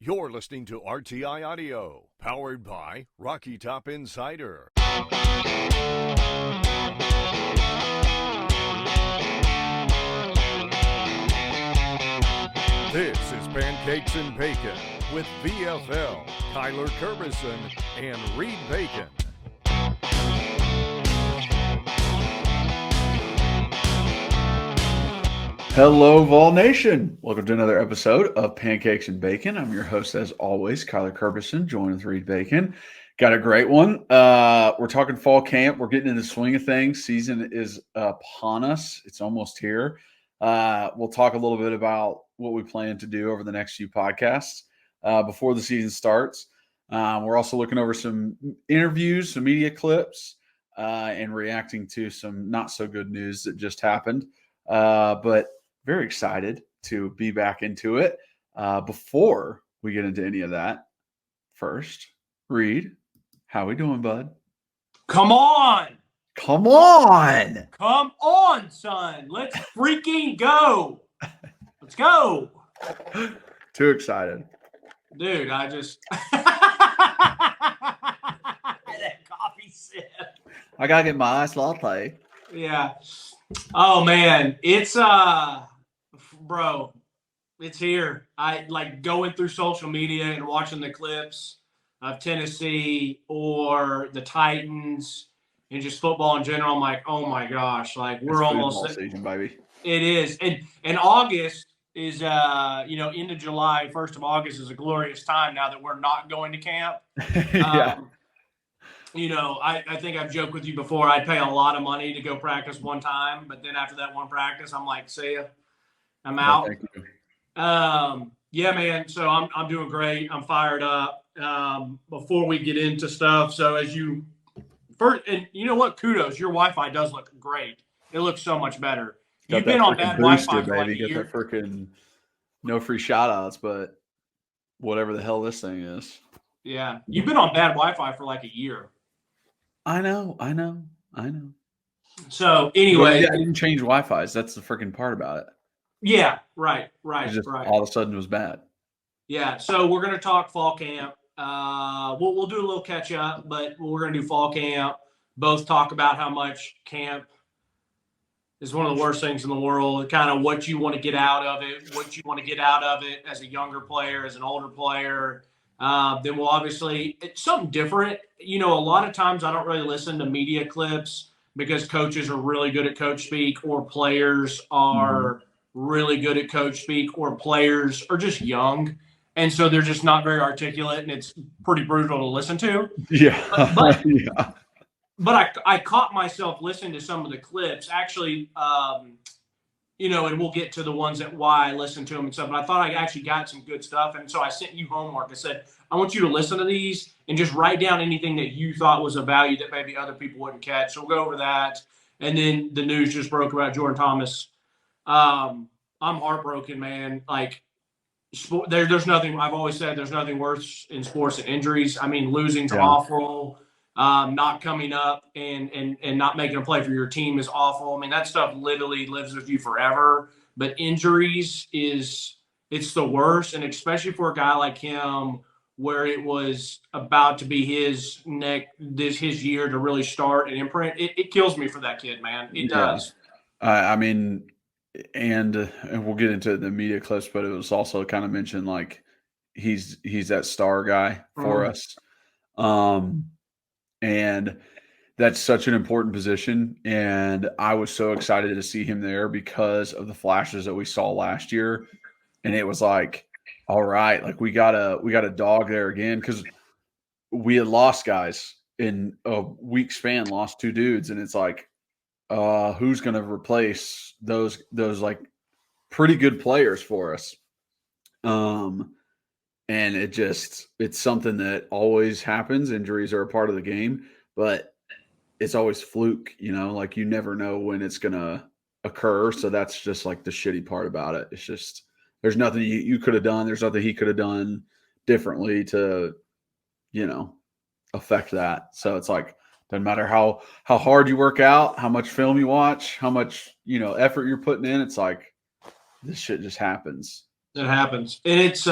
You're listening to RTI Audio, powered by Rocky Top Insider. This is Pancakes and Bacon with VFL, Kyler Kerbison, and Reed Bacon. Hello, Vol Nation. Welcome to another episode of Pancakes and Bacon. I'm your host, as always, Kyler Kerbison, joined with Reed Bacon. Got a great one. We're talking fall camp. We're getting in the swing of things. Season is upon us. It's almost here. We'll talk a little bit about what we plan to do over the next few podcasts before the season starts. We're also looking over some interviews, some media clips, and reacting to some not so good news that just happened. But very excited to be back into it. Before we get into any of that, first, Reed, how we doing, bud? Come on! Come on! Come on, son! Let's freaking go! Let's go! Too excited. Dude, I just... that coffee sip. I gotta get my iced latte. Yeah. Oh, man. It's, bro, it's here. I like going through social media and watching the clips of Tennessee or the Titans and just football in general. I'm like, oh my gosh, like we're almost season, baby. It is. And August is, end of July, 1st of August is a glorious time now that we're not going to camp. Yeah. I think I've joked with you before. I'd pay a lot of money to go practice one time, but then after that one practice, I'm like, see ya. I'm out. Thank you. Yeah, man. So I'm doing great. I'm fired up. Before we get into stuff, so as you first, and you know what? Kudos. Your Wi-Fi does look great. It looks so much better. You've been on bad Wi-Fi for like a year. Got that freaking no free shout outs, but whatever the hell this thing is. Yeah, you've been on bad Wi-Fi for like a year. I know. So anyway, I didn't change Wi-Fi's. That's the freaking part about it. Yeah, right. Just all of a sudden it was bad. Yeah, so we're gonna talk fall camp. We'll do a little catch up, but we're gonna do fall camp. Both talk about how much camp is one of the worst things in the world. Kind of what you want to get out of it, what you want to get out of it as a younger player, as an older player. Then we'll obviously, it's something different. A lot of times I don't really listen to media clips because coaches are really good at coach speak or players are really good at coach speak or players are just young. And so they're just not very articulate and it's pretty brutal to listen to. Yeah. But I caught myself listening to some of the clips actually, and we'll get to the ones that why I listened to them and stuff. But I thought I actually got some good stuff. And so I sent you homework. I said, I want you to listen to these and just write down anything that you thought was of value that maybe other people wouldn't catch. So we'll go over that. And then the news just broke about Jourdan Thomas. I'm heartbroken, man. Like, there's nothing, I've always said there's nothing worse in sports than injuries. I mean, losing to awful, not coming up and not making a play for your team is awful. I mean, that stuff literally lives with you forever. But injuries it's the worst. And especially for a guy like him, where it was about to be his year to really start and imprint, it kills me for that kid, man. It does. I mean, and we'll get into the media clips, but it was also kind of mentioned like he's that star guy for us. And that's such an important position. And I was so excited to see him there because of the flashes that we saw last year. And it was like, all right, like we got a dog there again, because we had lost guys in a week span, lost two dudes, and it's like, who's going to replace those like pretty good players for us? And it's something that always happens. Injuries are a part of the game, but it's always fluke, like you never know when it's going to occur. So that's just like the shitty part about it. It's just, there's nothing you could have done. There's nothing he could have done differently to, affect that. So it's like, doesn't matter how hard you work out, how much film you watch, how much, effort you're putting in. It's like, this shit just happens. It happens. And it's,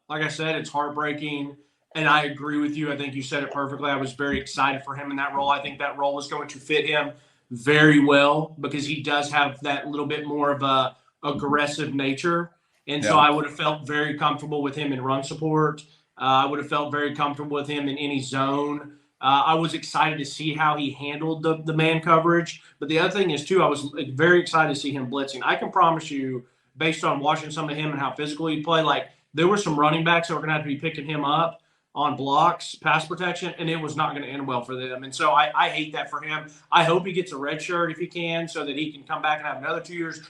like I said, it's heartbreaking. And I agree with you. I think you said it perfectly. I was very excited for him in that role. I think that role is going to fit him very well because he does have that little bit more of a aggressive nature. And so I would have felt very comfortable with him in run support. I would have felt very comfortable with him in any zone. I was excited to see how he handled the man coverage. But the other thing is, too, I was very excited to see him blitzing. I can promise you, based on watching some of him and how physical he played, like there were some running backs that were going to have to be picking him up on blocks, pass protection, and it was not going to end well for them. And so I hate that for him. I hope he gets a red shirt if he can so that he can come back and have another 2 years.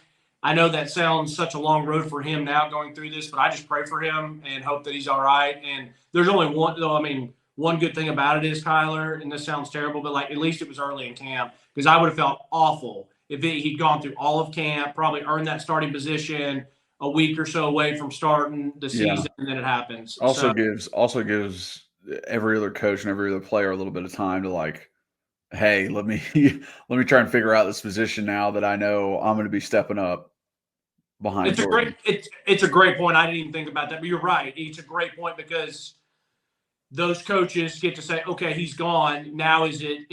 I know that sounds such a long road for him now going through this, but I just pray for him and hope that he's all right. And there's only one, though, I mean, one good thing about it is, Kyler, and this sounds terrible, but like at least it was early in camp because I would have felt awful if he'd gone through all of camp, probably earned that starting position a week or so away from starting the season, and then it happens. Also gives every other coach and every other player a little bit of time to like, hey, let me try and figure out this position now that I know I'm going to be stepping up behind. It's a great point. I didn't even think about that, but you're right. It's a great point because those coaches get to say, okay, he's gone. Now is it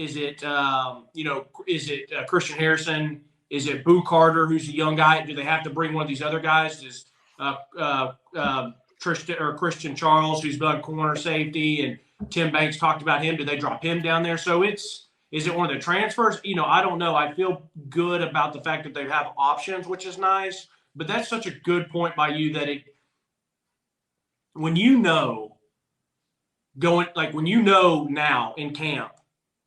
Christian Harrison? Is it Boo Carter, who's a young guy? Do they have to bring one of these other guys? Does Christian Charles, who's done corner safety, and Tim Banks talked about him. Do they drop him down there? So is it one of the transfers? I don't know. I feel good about the fact that they have options, which is nice. But that's such a good point by you that when you know now in camp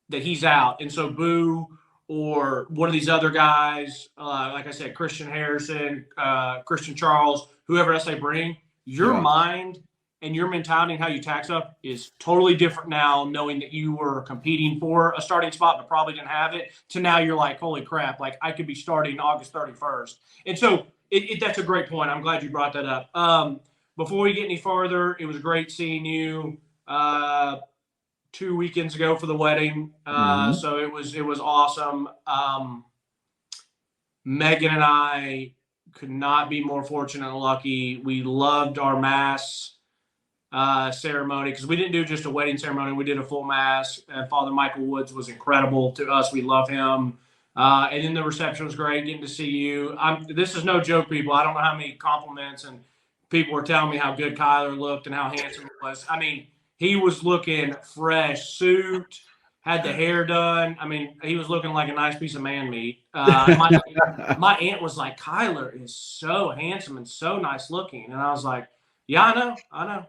that he's out, and so Boo or one of these other guys, like I said, Christian Harrison, Christian Charles, whoever else they bring, your mind and your mentality and how you tax up is totally different now, knowing that you were competing for a starting spot but probably didn't have it, to now you're like, holy crap, like I could be starting August 31st. And so that's a great point. I'm glad you brought that up. Before we get any farther, it was great seeing you 2 weekends ago for the wedding. So it was awesome. Megan and I could not be more fortunate and lucky. We loved our mass ceremony because we didn't do just a wedding ceremony. We did a full mass. Father Michael Woods was incredible to us. We love him. And then the reception was great, getting to see you. This is no joke, people. I don't know how many compliments and people were telling me how good Kyler looked and how handsome he was. I mean, he was looking fresh, suit, had the hair done. I mean, he was looking like a nice piece of man meat. My aunt was like, Kyler is so handsome and so nice looking. And I was like, yeah, I know.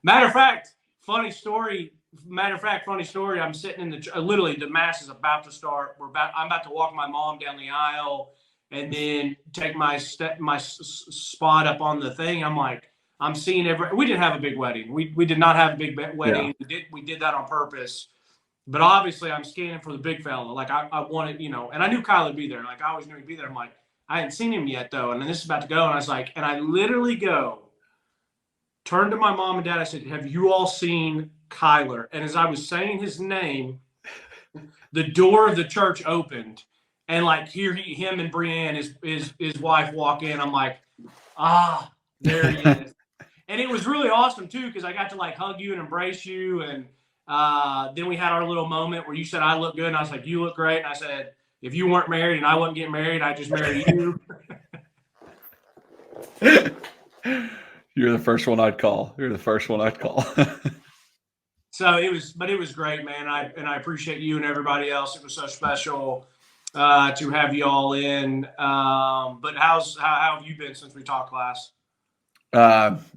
Matter of fact, funny story. I'm sitting in literally the mass is about to start. I'm about to walk my mom down the aisle and then take my spot up on the thing. I'm like, I'm seeing we didn't have a big wedding. We did not have a big wedding. Yeah. We did that on purpose. But obviously I'm scanning for the big fella. Like I wanted, and I knew Kyle would be there. Like I always knew he'd be there. I'm like, I hadn't seen him yet though. And then this is about to go. And I was like, and I literally turned to my mom and dad. I said, have you all seen Kyler? And as I was saying his name, the door of the church opened. And like him and Brienne, his wife, walk in. I'm like, there he is. And it was really awesome too, because I got to like hug you and embrace you. And then we had our little moment where you said I look good, and I was like, you look great. And I said, if you weren't married and I wasn't getting married, I'd just marry you. You're the first one I'd call. So it was great, man. I appreciate you and everybody else. It was so special to have you all in. But how have you been since we talked last?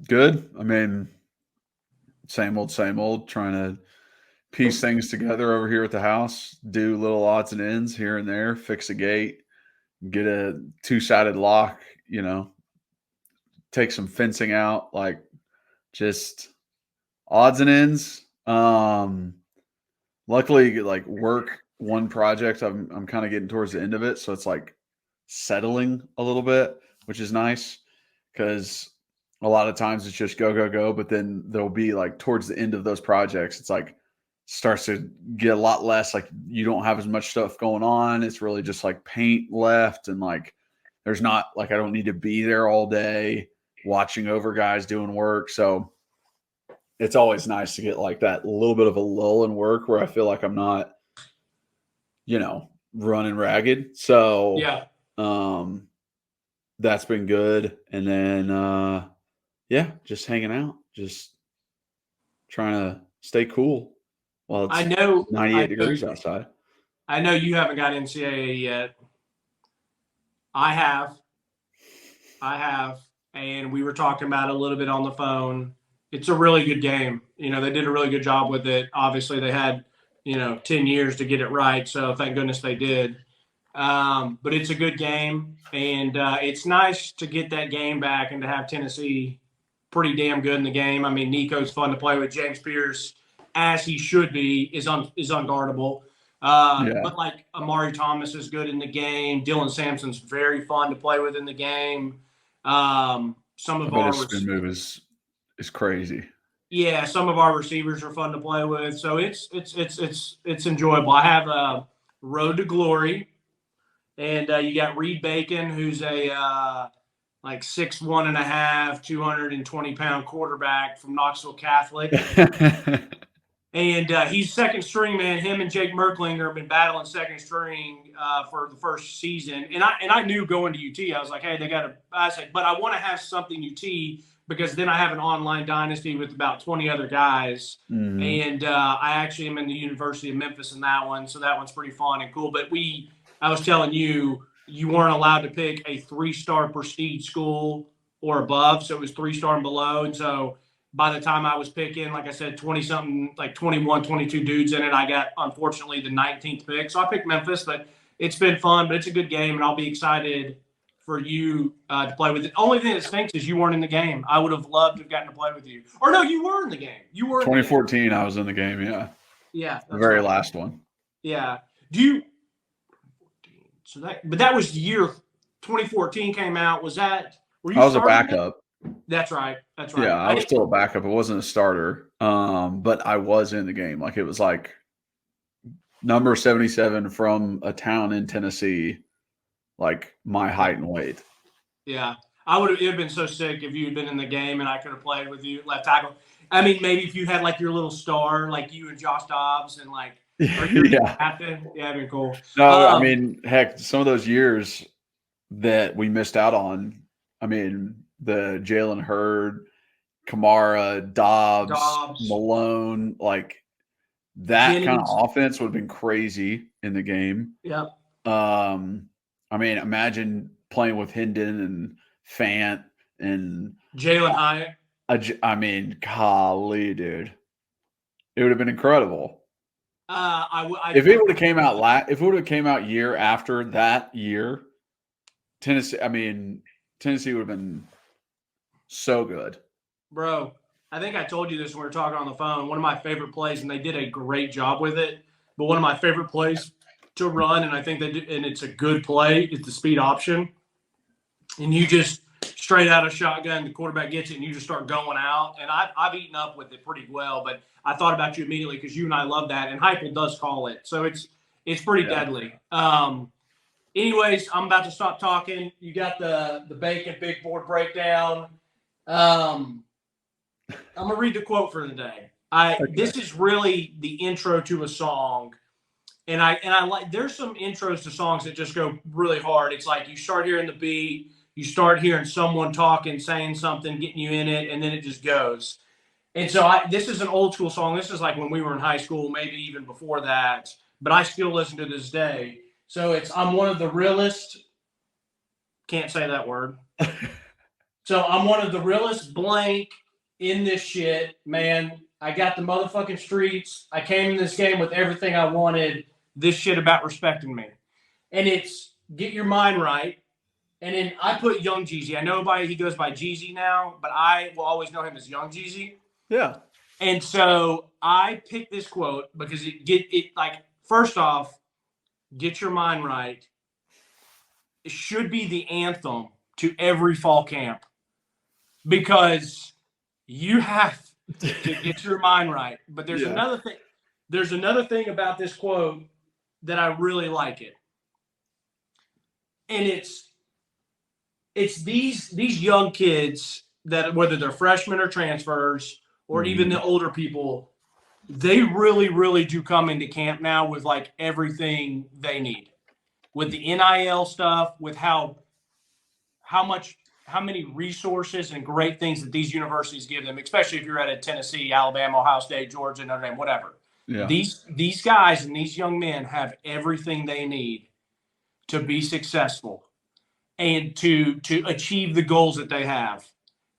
Good. I mean, same old, trying to piece things together over here at the house, do little odds and ends here and there, fix a gate, get a 2-sided lock, take some fencing out, like just odds and ends. Luckily, like work one project, I'm kind of getting towards the end of it. So it's like settling a little bit, which is nice because a lot of times it's just go. But then there'll be like towards the end of those projects, it's like starts to get a lot less. Like you don't have as much stuff going on. It's really just like paint left. And like, there's not like, I don't need to be there all day. watching over guys doing work. So it's always nice to get like that little bit of a lull in work where I feel like I'm not, running ragged. So Yeah. That's been good. And then just hanging out, just trying to stay cool while it's I know 98 degrees outside. I know you haven't got NCAA yet. I have, and we were talking about it a little bit on the phone. It's a really good game. They did a really good job with it. Obviously, they had 10 years to get it right, so thank goodness they did. But it's a good game, and it's nice to get that game back and to have Tennessee pretty damn good in the game. I mean, Nico's fun to play with. James Pierce, as he should be, is unguardable. But like Amari Thomas is good in the game. Dylan Sampson's very fun to play with in the game. Some of our spin move is crazy. Yeah, some of our receivers are fun to play with, so it's enjoyable. I have Road to Glory, and you got Reed Bacon, who's a like 6'1.5", 220-pound quarterback from Knoxville Catholic. And he's second string, man. Him and Jake Merklinger have been battling second string for the first season. And I knew going to UT, I was like, hey, I said, but I want to have something UT because then I have an online dynasty with about 20 other guys. Mm-hmm. And I actually am in the University of Memphis in that one. So that one's pretty fun and cool. But I was telling you weren't allowed to pick a 3-star prestige school or above. So it was 3-star and below. And so by the time I was picking, like I said, 20-something, like 21, 22 dudes in it, I got, unfortunately, the 19th pick. So I picked Memphis, but it's been fun. But it's a good game, and I'll be excited for you to play with it. The only thing that stinks is you weren't in the game. I would have loved to have gotten to play with you. Or no, you were in the game. You were in 2014, the game. I was in the game, yeah. Yeah. The very last one. Yeah. But that was the year 2014 came out. Were you I was a backup. That's right. Yeah, I was still a backup. It wasn't a starter, but I was in the game. Like, it was like number 77 from a town in Tennessee, like my height and weight. Yeah, it would have been so sick if you had been in the game and I could have played with you left tackle. I mean, maybe if you had like your little star, like you and Josh Dobbs, and like, captain. Yeah, it'd be cool. No, I mean, heck, some of those years that we missed out on. I mean, the Jalen Hurd, Kamara, Dobbs, Malone, like that Jennings. Kind of offense would have been crazy in the game. Yep. I mean, imagine playing with Hendon and Fant and Jalen Hyatt. I mean, golly, dude, it would have been incredible. If it would have came out year after that year, Tennessee would have been so good. Bro, I think I told you this when we were talking on the phone. One of my favorite plays, and they did a great job with it, but one of my favorite plays to run, and I think they do, and it's a good play, is the speed option. And you just straight out of shotgun, the quarterback gets it, and you just start going out. And I've eaten up with it pretty well, but I thought about you immediately because you and I love that, and Heupel does call it. So it's pretty deadly. Anyways, I'm about to stop talking. You got the Bacon big board breakdown. I'm gonna read the quote for the day. This is really the intro to a song, and I like. There's some intros to songs that just go really hard. It's like you start hearing the beat, you start hearing someone talking, saying something, getting you in it, and then it just goes. And so this is an old school song. This is like when we were in high school, maybe even before that, but I still listen to this day. So it's I'm one of the realest. Can't say that word. So I'm one of the realest blank in this shit, man. I got the motherfucking streets. I came in this game with everything I wanted. This shit about respecting me. And it's get your mind right. And then I put Young Jeezy. I know he goes by Jeezy now, but I will always know him as Young Jeezy. Yeah. And so I picked this quote because first off, get your mind right. It should be the anthem to every fall camp. Because you have to get your mind right. But there's another thing. There's another thing about this quote that I really like it. And it's these young kids that whether they're freshmen or transfers or Mhm. even the older people, they really, really do come into camp now with like everything they need, with the NIL stuff, with how many resources and great things that these universities give them, especially if you're at a Tennessee, Alabama, Ohio State, Georgia, Notre Dame, whatever. Yeah. These guys and these young men have everything they need to be successful and to achieve the goals that they have.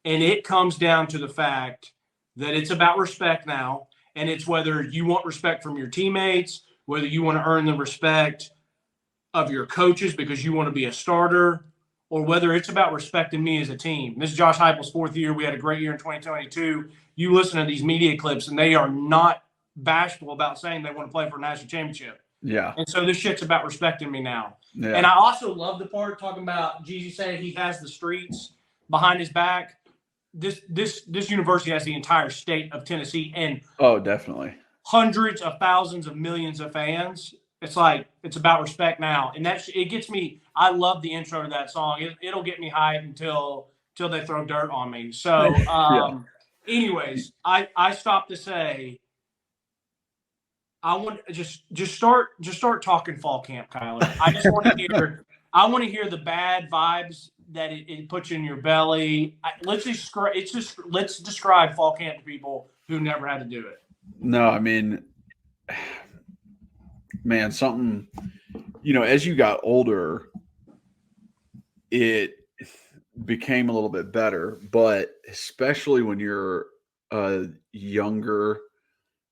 And it comes down to the fact that it's about respect now, and it's whether you want respect from your teammates, whether you want to earn the respect of your coaches because you want to be a starter, or whether it's about respecting me as a team. This is Josh Heupel's 4th year. We had a great year in 2022. You listen to these media clips, and they are not bashful about saying they want to play for a national championship. Yeah. And so this shit's about respecting me now. Yeah. And I also love the part talking about Jeezy saying he has the streets behind his back. This university has the entire state of Tennessee and definitely hundreds of thousands of millions of fans. It's like it's about respect now, and it gets me. I love the intro to that song. It'll get me hyped until they throw dirt on me. So, anyways, I stopped to say I want to just start talking fall camp, Kyler. I just want to hear the bad vibes that it puts in your belly. Let's describe fall camp to people who never had to do it. No, I mean, man, something, as you got older, it became a little bit better, but especially when you're a younger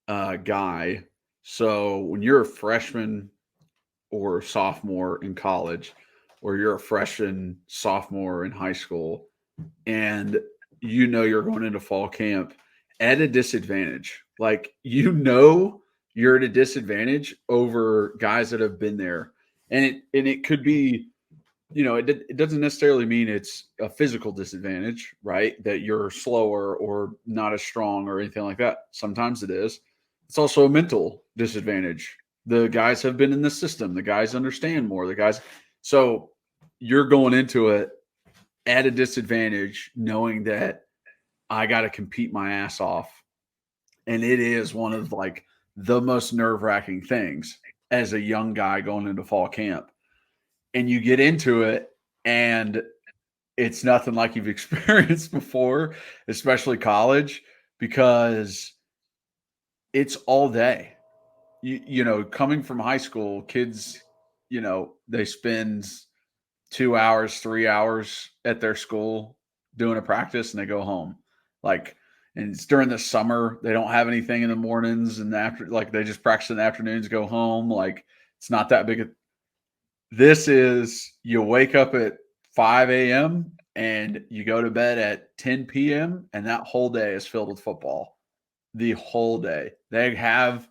guy. So when you're a freshman or sophomore in college, or you're a freshman, sophomore in high school, and you're going into fall camp at a disadvantage. Like, you're at a disadvantage over guys that have been there. And it could be, it doesn't necessarily mean it's a physical disadvantage, right? That you're slower or not as strong or anything like that. Sometimes it is. It's also a mental disadvantage. The guys have been in the system. The guys understand more. So you're going into it at a disadvantage, knowing that I got to compete my ass off. And it is one of like the most nerve-wracking things as a young guy going into fall camp. And you get into it and it's nothing like you've experienced before, especially college, because it's all day. Coming from high school, kids, they spend 2 hours, 3 hours at their school doing a practice and they go home. And it's during the summer, they don't have anything in the mornings, and they just practice in the afternoons, go home. It's not that big. This is, you wake up at 5 a.m. and you go to bed at 10 p.m. and that whole day is filled with football. The whole day. They have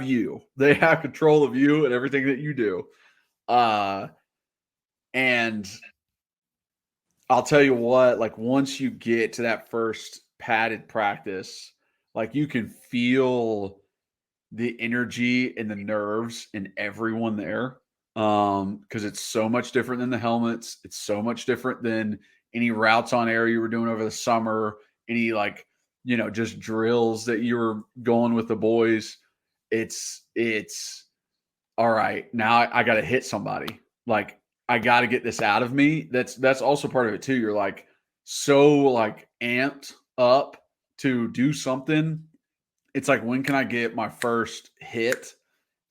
you. They have control of you and everything that you do. And I'll tell you what, once you get to that first padded practice, you can feel the energy and the nerves in everyone there. Because it's so much different than the helmets. It's so much different than any routes on air you were doing over the summer, any just drills that you were going with the boys. It's all right. Now I got to hit somebody. I got to get this out of me. That's also part of it too. You're so amped up to do something. It's when can I get my first hit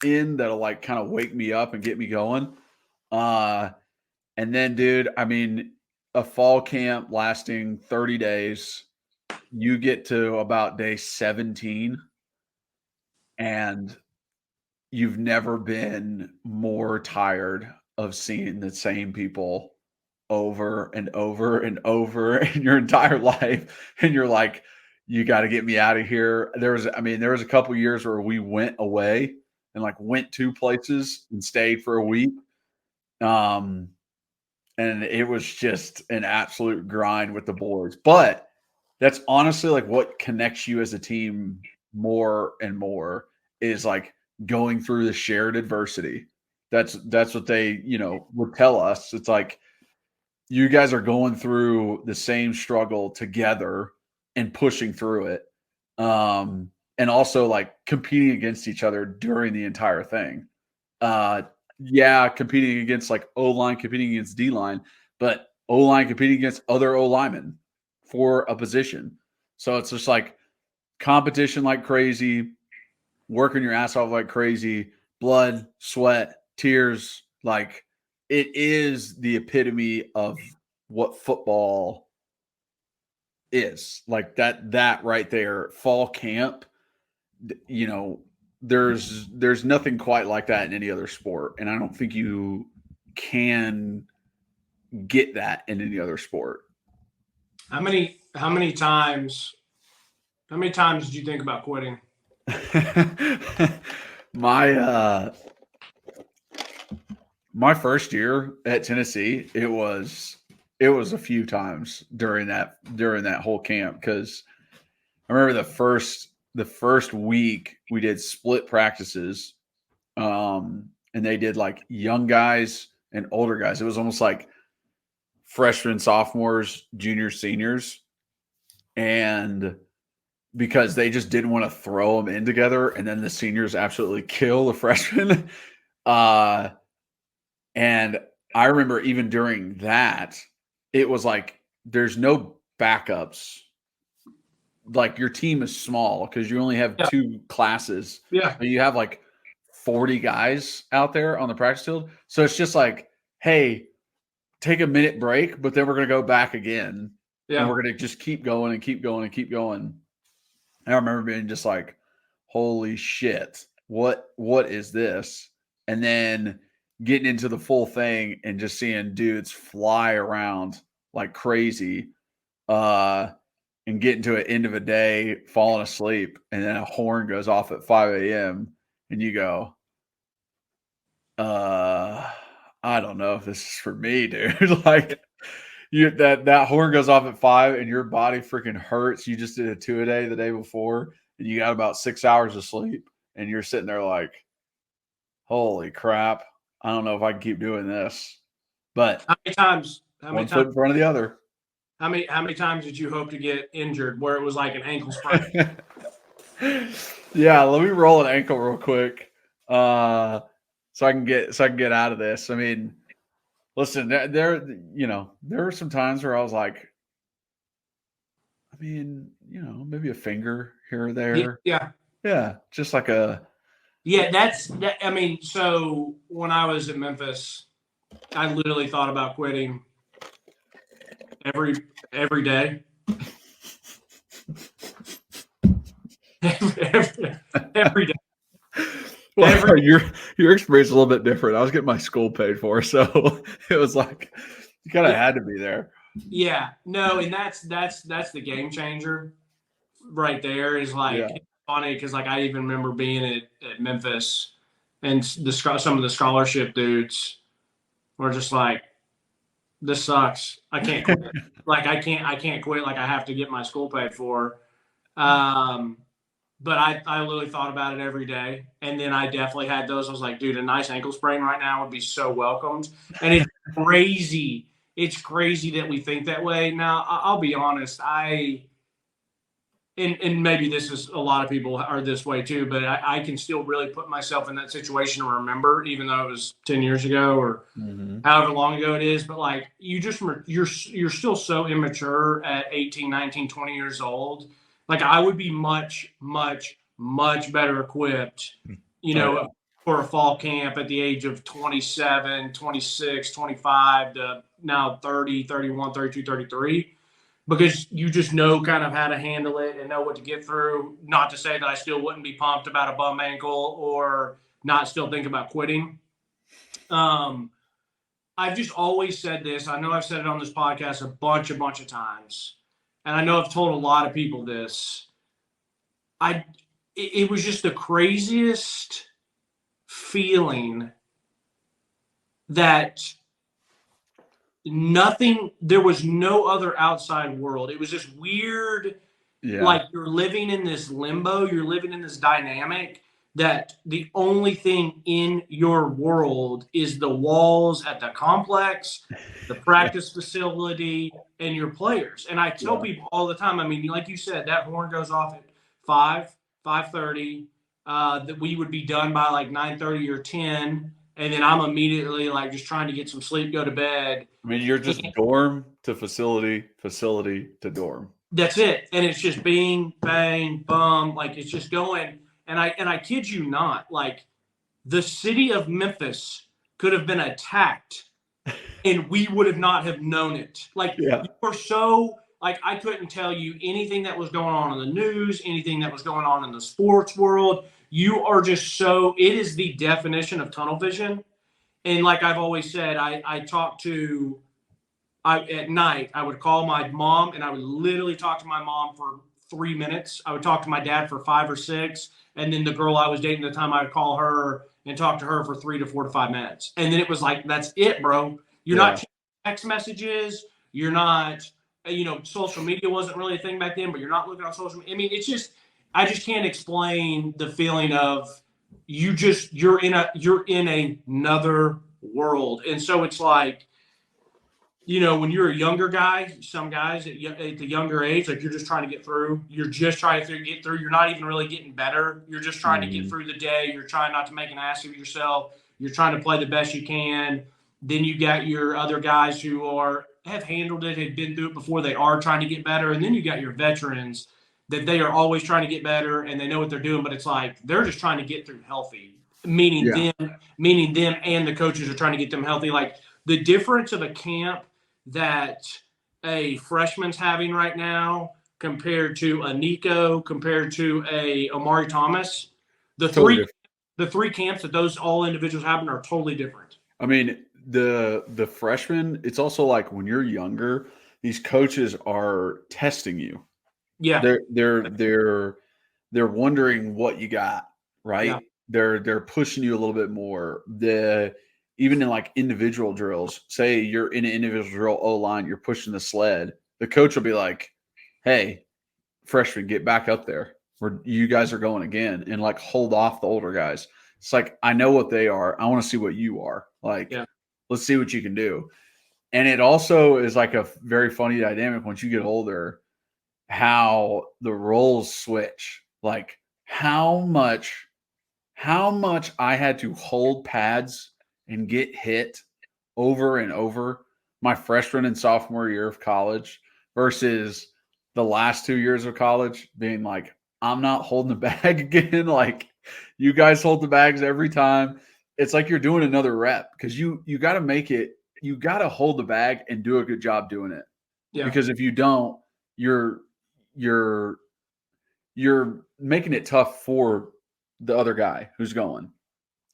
in that'll kind of wake me up and get me going? And then, dude, I mean, a fall camp lasting 30 days, you get to about day 17 and you've never been more tired of seeing the same people over and over and over in your entire life. And you're you got to get me out of here. There was a couple years where we went away and went 2 places and stayed for a week. And it was just an absolute grind with the boys. But that's honestly what connects you as a team more and more is going through the shared adversity. That's what they, would tell us. It's you guys are going through the same struggle together and pushing through it. And also like competing against each other during the entire thing. Competing against like O-line, competing against D-line, but O-line competing against other O-linemen for a position. So it's just like competition like crazy, working your ass off like crazy, blood, sweat, tears. Like it is the epitome of what football is. Like that right there, fall camp, you know, there's nothing quite like that in any other sport. And I don't think you can get that in any other sport. How many times did you think about quitting? My first year at Tennessee, it was a few times during that whole camp, because I remember the first week we did split practices, and they did like young guys and older guys. It was almost like freshmen, sophomores, juniors, seniors, and because they just didn't want to throw them in together and then the seniors absolutely kill the freshmen. And I remember even during that, it was like there's no backups. Like your team is small because you only have 2 classes. Yeah. But you have like 40 guys out there on the practice field. So it's just like, hey, take a minute break, but then we're going to go back again. Yeah. And we're going to just keep going and keep going and keep going. And I remember being just like, holy shit, what is this? And then getting into the full thing and just seeing dudes fly around like crazy, and getting to an end of a day, falling asleep, and then a horn goes off at 5 a.m. and you go, I don't know if this is for me, dude. Like that horn goes off at 5 and your body freaking hurts. You just did a 2-a-day the day before and you got about 6 hours of sleep and you're sitting there like, holy crap. I don't know if I can keep doing this. But how many times foot in front of the other. How many times did you hope to get injured where it was like an ankle sprain? Yeah, let me roll an ankle real quick, so I can get out of this. I mean, listen, there were some times where I was like, I mean, maybe a finger here or there. Yeah, just like a. Yeah, that's. I mean, so when I was at Memphis, I literally thought about quitting every day. every day. Well, your experience is a little bit different. I was getting my school paid for, so it was like you kind of had to be there. Yeah, no, and that's the game changer right there. Is like it's funny because like I even remember being at Memphis and some of the scholarship dudes were just like, this sucks. I can't quit. Like I can't quit. Like I have to get my school paid for. But I literally thought about it every day. And then I definitely had those. I was like, dude, a nice ankle sprain right now would be so welcomed. And it's crazy. It's crazy that we think that way. Now, I'll be honest. And maybe this is a lot of people are this way too, but I can still really put myself in that situation and remember, even though it was 10 years ago or however long ago it is. But like you're still so immature at 18, 19, 20 years old. Like I would be much, much, much better equipped, for a fall camp at the age of 27, 26, 25 to now 30, 31, 32, 33. Because you just know kind of how to handle it and know what to get through. Not to say that I still wouldn't be pumped about a bum ankle or not still think about quitting. I've just always said this. I know I've said it on this podcast a bunch of times. And I know I've told a lot of people this. It was just the craziest feeling that there was no other outside world. It was just weird. Like you're living in this limbo. You're living in this dynamic that the only thing in your world is the walls at the complex, the practice facility, and your players. And I tell people all the time, I mean, like you said, that horn goes off at 5:30, that we would be done by like 9:30 or 10. And then I'm immediately like just trying to get some sleep, go to bed. I mean, you're just dorm to facility, facility to dorm. That's it. And it's just bing, bang, bum. Like it's just going. And I kid you not, like the city of Memphis could have been attacked and we would have not have known it. Like you were so like I couldn't tell you anything that was going on in the news, anything that was going on in the sports world. You are just so it is the definition of tunnel vision. And like I've always said, I talk to at night, I would call my mom and I would literally talk to my mom for 3 minutes. I would talk to my dad for 5 or 6. And then the girl I was dating at the time, I would call her and talk to her for 3 to 4 to 5 minutes. And then it was like, that's it, bro. You're not checking text messages. You're not, social media wasn't really a thing back then, but you're not looking on social media. I mean, it's just, I just can't explain the feeling of you're in another world. And so it's like, when you're a younger guy, some guys at the younger age, like you're just trying to get through. You're just trying to get through. You're not even really getting better. You're just trying to get through the day. You're trying not to make an ass of yourself. You're trying to play the best you can. Then you got your other guys who have handled it, have been through it before. They are trying to get better. And then you got your veterans that they are always trying to get better and they know what they're doing, but it's like they're just trying to get through healthy, meaning them and the coaches are trying to get them healthy. Like the difference of a camp that a freshman's having right now compared to a Nico, compared to a Omari Thomas, the three camps that those all individuals have are totally different. I mean, the freshmen, it's also like when you're younger, these coaches are testing you. Yeah. They're wondering what you got, right? Yeah. They're pushing you a little bit more. Even in like individual drills, say you're in an individual drill O-line, you're pushing the sled, the coach will be like, hey, freshman, get back up there where you guys are going again and like hold off the older guys. It's like, I know what they are. I want to see what you are. Like, let's see what you can do. And it also is like a very funny dynamic once you get older, how the roles switch. Like how much I had to hold pads and get hit over and over my freshman and sophomore year of college versus the last 2 years of college being like, I'm not holding the bag again. Like you guys hold the bags every time. It's like you're doing another rep because you got to make it, you got to hold the bag and do a good job doing it. Yeah. Because if you don't, you're making it tough for the other guy who's going.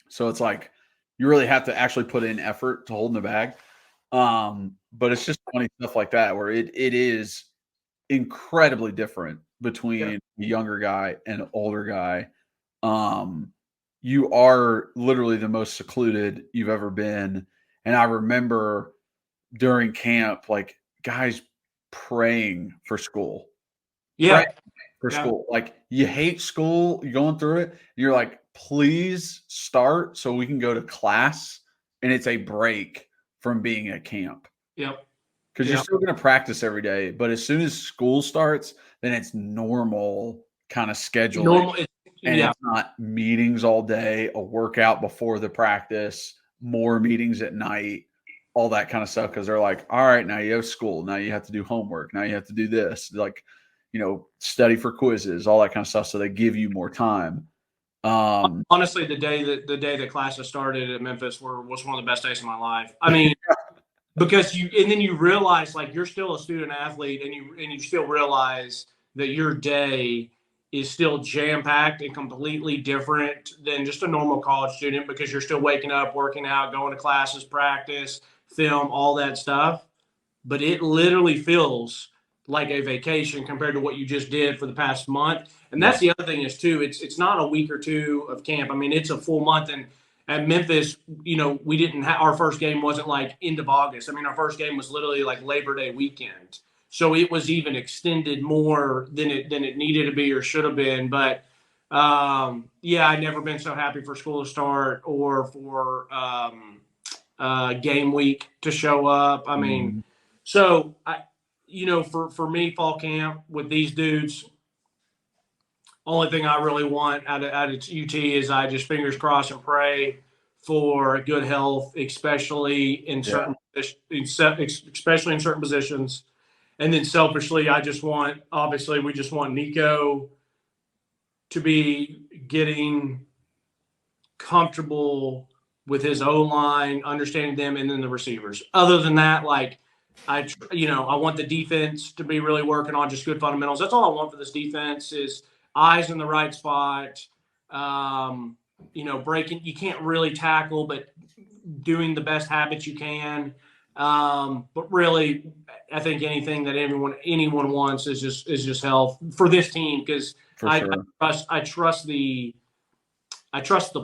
So it's like, you really have to actually put in effort to hold in the bag. But it's just funny stuff like that where it is incredibly different between a younger guy and an older guy. You are literally the most secluded you've ever been. And I remember during camp, like guys praying for school. Yeah. For school. Like you hate school, you're going through it. You're like, please start so we can go to class and it's a break from being at camp. Yep. Because you're still going to practice every day. But as soon as school starts, then it's normal kind of scheduling. It's not meetings all day, a workout before the practice, more meetings at night, all that kind of stuff. Because they're like, all right, now you have school. Now you have to do homework. Now you have to do this. Like, study for quizzes, all that kind of stuff. So they give you more time. Honestly, the day that classes started at Memphis was one of the best days of my life. I mean, because then you realize like you're still a student athlete and you still realize that your day is still jam-packed and completely different than just a normal college student because you're still waking up, working out, going to classes, practice, film, all that stuff. But it literally feels like a vacation compared to what you just did for the past month. And that's the other thing is too, it's not a week or two of camp. I mean, it's a full month. And at Memphis, we didn't have, our first game wasn't like end of August. I mean, our first game was literally like Labor Day weekend. So it was even extended more than it needed to be or should have been. But Yeah, I've never been so happy for school to start or for game week to show up. I mean, so for me, fall camp with these dudes, only thing I really want out of UT is I just fingers crossed and pray for good health, especially in certain especially in certain positions. And then selfishly, we just want Nico to be getting comfortable with his O line, understanding them, and then the receivers. Other than that, I want the defense to be really working on just good fundamentals. That's all I want for this defense is eyes in the right spot. Breaking, you can't really tackle, but doing the best habits you can. But really, I think anything that anyone wants is just health for this team because I trust the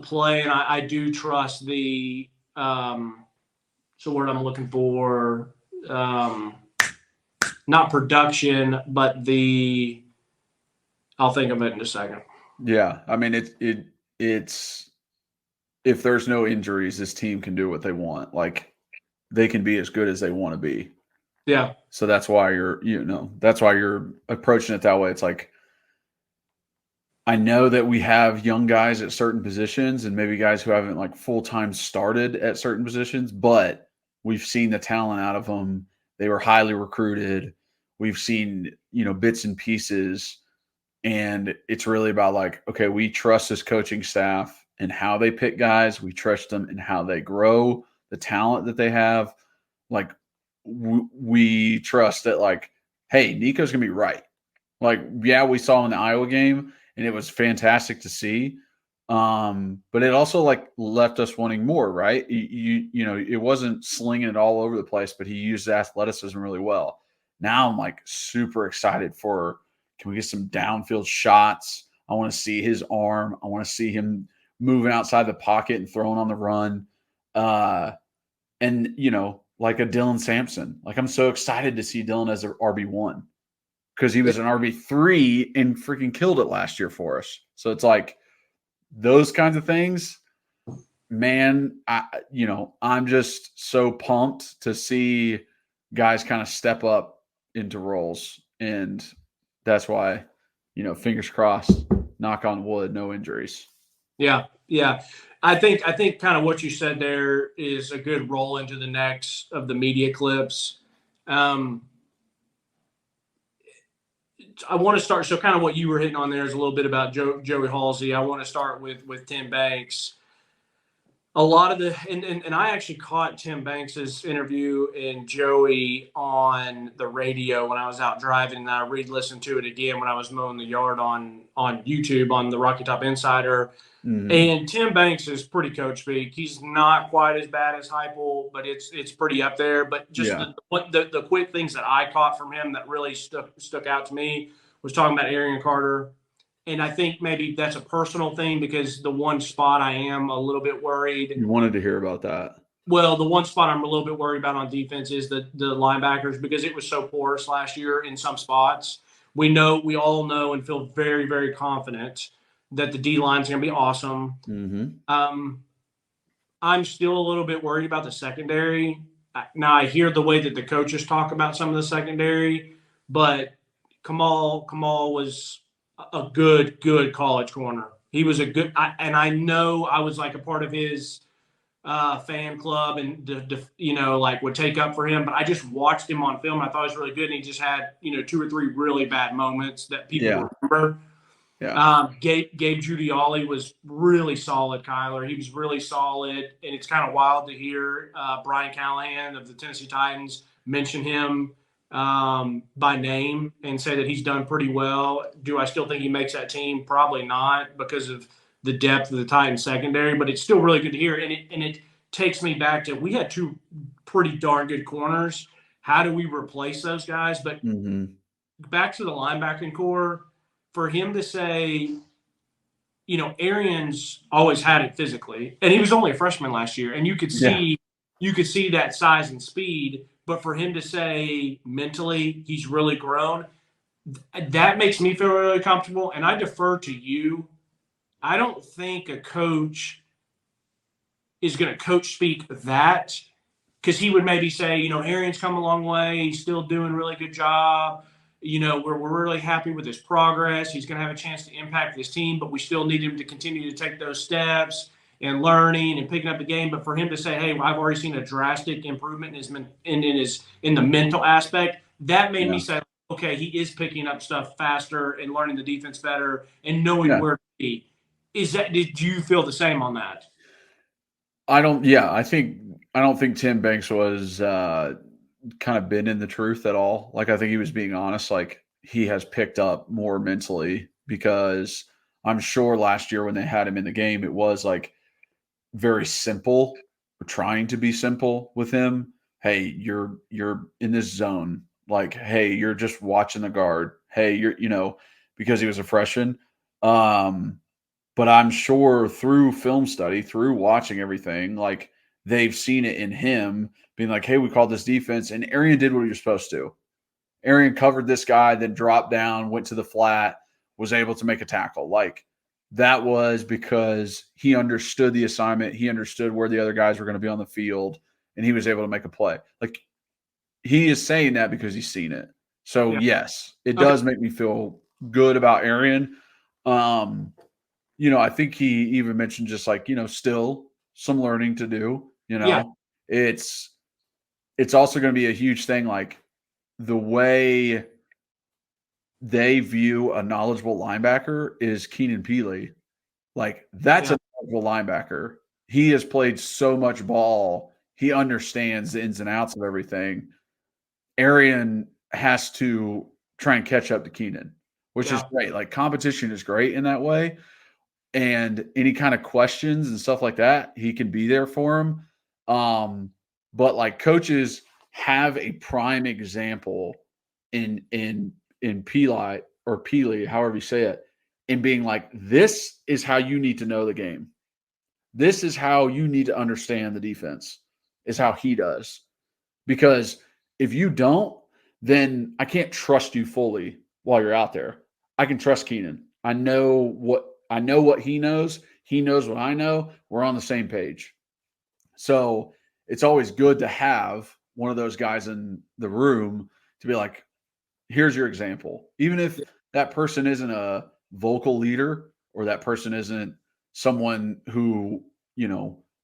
play and I do trust the so word I'm looking for not production but I'll think of it in a second. Yeah, I mean it's if there's no injuries, this team can do what they want. Like they can be as good as they want to be. Yeah. So that's why you're approaching it that way. It's like I know that we have young guys at certain positions and maybe guys who haven't like full-time started at certain positions, but we've seen the talent out of them. They were highly recruited. We've seen, bits and pieces. And it's really about like, okay, we trust this coaching staff and how they pick guys. We trust them and how they grow the talent that they have. Like we trust that like, hey, Nico's going to be right. Like, yeah, we saw him in the Iowa game and it was fantastic to see. But it also like left us wanting more, right? It wasn't slinging it all over the place, but he used athleticism really well. Now I'm like super excited for, can we get some downfield shots? I want to see his arm. I want to see him moving outside the pocket and throwing on the run. Like a Dylan Sampson. Like I'm so excited to see Dylan as an RB1 because he was an RB3 and freaking killed it last year for us. So it's like those kinds of things, man, I'm just so pumped to see guys kind of step up into roles. And that's why, fingers crossed, knock on wood, no injuries. Yeah. Yeah. I think kind of what you said there is a good roll into the next of the media clips. I want to start. So kind of what you were hitting on there is a little bit about Joey Halzle. I want to start with Tim Banks. A lot of and I actually caught Tim Banks's interview and Joey on the radio when I was out driving, and I re-listened to it again when I was mowing the yard on YouTube on the Rocky Top Insider. Mm-hmm. And Tim Banks is pretty coach speak. He's not quite as bad as Heupel, but it's pretty up there. But just the quick things that I caught from him that really stuck out to me was talking about Arian Carter. And I think maybe that's a personal thing because the one spot I am a little bit worried. You wanted to hear about that. Well, the one spot I'm a little bit worried about on defense is the linebackers because it was so porous last year in some spots. We all know and feel very, very confident that the D-line is going to be awesome. Mm-hmm. I'm still a little bit worried about the secondary. Now, I hear the way that the coaches talk about some of the secondary, but Kamal was a good college corner. He was a good and I know I was like a part of his fan club and would take up for him, but I just watched him on film. I thought he was really good, and he just had 2 or 3 really bad moments that people remember. Yeah. Gabe Giudioli was really solid, Kyler. He was really solid, and it's kind of wild to hear Brian Callahan of the Tennessee Titans mention him by name and say that he's done pretty well. Do I still think he makes that team? Probably not because of the depth of the Titans secondary, but it's still really good to hear. And it takes me back to, we had 2 pretty darn good corners. How do we replace those guys? But back to the linebacking core, for him to say, Arians always had it physically, and he was only a freshman last year, and you could see that size and speed. But for him to say mentally he's really grown, that makes me feel really comfortable. And I defer to you I don't think a coach is going to coach speak that, because he would maybe say, Arian's come a long way. He's still doing a really good job. We're really happy with his progress. He's going to have a chance to impact this team, but we still need him to continue to take those steps and learning and picking up the game. But for him to say, hey, I've already seen a drastic improvement in the mental aspect, that made me say, okay, he is picking up stuff faster and learning the defense better and knowing where to be. Did you feel the same on that? I don't think Tim Banks was kind of been in the truth at all. Like, I think he was being honest. Like, he has picked up more mentally, because I'm sure last year when they had him in the game, it was like very simple, or trying to be simple with him. Hey, you're in this zone. Like, hey, you're just watching the guard. Hey, because he was a freshman. But I'm sure through film study, through watching everything, like, they've seen it in him being like, hey, we called this defense, and Arian did what he was supposed to. Arian covered this guy, then dropped down, went to the flat, was able to make a tackle. Like, that was because he understood the assignment. He understood where the other guys were going to be on the field, and he was able to make a play. Like, he is saying that because he's seen it. So, yes, it does make me feel good about Arian. I think he even mentioned just like, still some learning to do, It's also going to be a huge thing. Like, the way they view a knowledgeable linebacker is Keenan Peely. Like, that's a knowledgeable linebacker. He has played so much ball. He understands the ins and outs of everything. Arian has to try and catch up to Keenan, which is great. Like, competition is great in that way. And any kind of questions and stuff like that, he can be there for him. But like, coaches have a prime example in Peely, however you say it, in being like, this is how you need to know the game. This is how you need to understand the defense, is how he does. Because if you don't, then I can't trust you fully while you're out there. I can trust Keenan. I know what he knows. He knows what I know. We're on the same page. So it's always good to have one of those guys in the room to be like, here's your example. Even if that person isn't a vocal leader, or that person isn't someone who,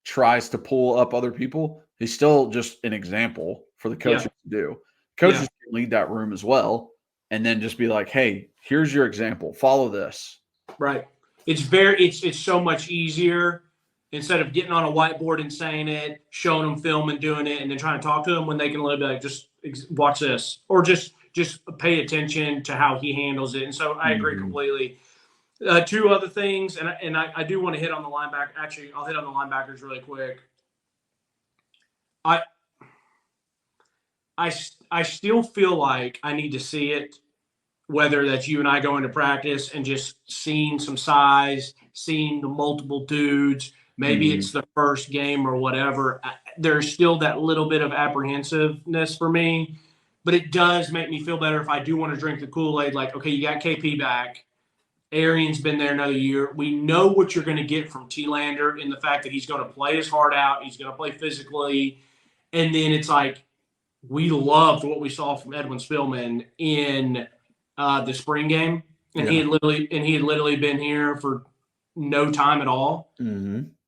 tries to pull up other people, he's still just an example for the coaches to do. Coaches can lead that room as well, and then just be like, hey, here's your example. Follow this. Right. It's so much easier, instead of getting on a whiteboard and saying it, showing them film and doing it, and then trying to talk to them, when they can literally be like, just watch this, or just pay attention to how he handles it. And so I agree completely. Two other things, and I do want to hit on the linebacker. Actually, I'll hit on the linebackers really quick. I still feel like I need to see it, whether that's you and I going to practice and just seeing some size, seeing the multiple dudes. Maybe it's the first game or whatever. There's still that little bit of apprehensiveness for me, but it does make me feel better if I do want to drink the Kool-Aid. Like, okay, you got KP back. Arian's been there another year. We know what you're going to get from T-Lander in the fact that he's going to play his heart out. He's going to play physically. And then it's like, we loved what we saw from Edwin Spillman in the spring game. And he had literally been here for no time at all.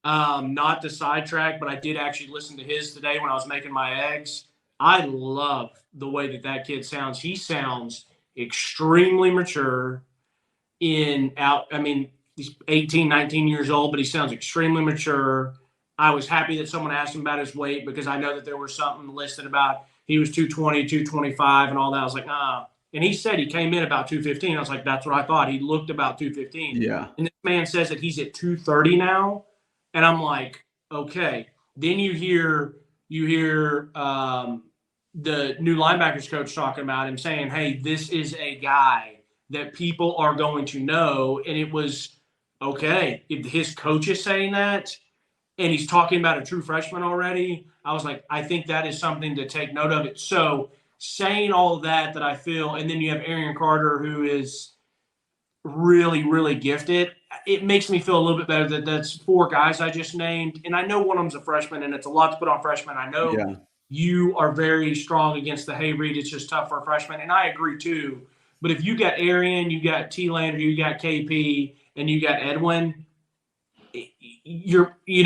Not to sidetrack, but I did actually listen to his today when I was making my eggs. I love the way that kid sounds. He sounds extremely mature. He's 18, 19 years old, but he sounds extremely mature. I was happy that someone asked him about his weight, because I know that there was something listed about he was 220, 225 and all that. I was like, nah. And he said he came in about 215. I was like, that's what I thought. He looked about 215. Yeah. And this man says that he's at 230 now. And I'm like, okay. Then you hear the new linebackers coach talking about him, saying, hey, this is a guy that people are going to know. And it was, okay, if his coach is saying that and he's talking about a true freshman already, I was like, I think that is something to take note of it. So saying all of that I feel, and then you have Arian Carter, who is really, really gifted. it makes me feel a little bit better that that's 4 guys I just named. And I know one of them's a freshman, and it's a lot to put on freshmen. I know you are very strong against the, hey, Reed, it's just tough for a freshman. And I agree too. But if you got Arian, you got T. Lander, you got KP, and you got Edwin, we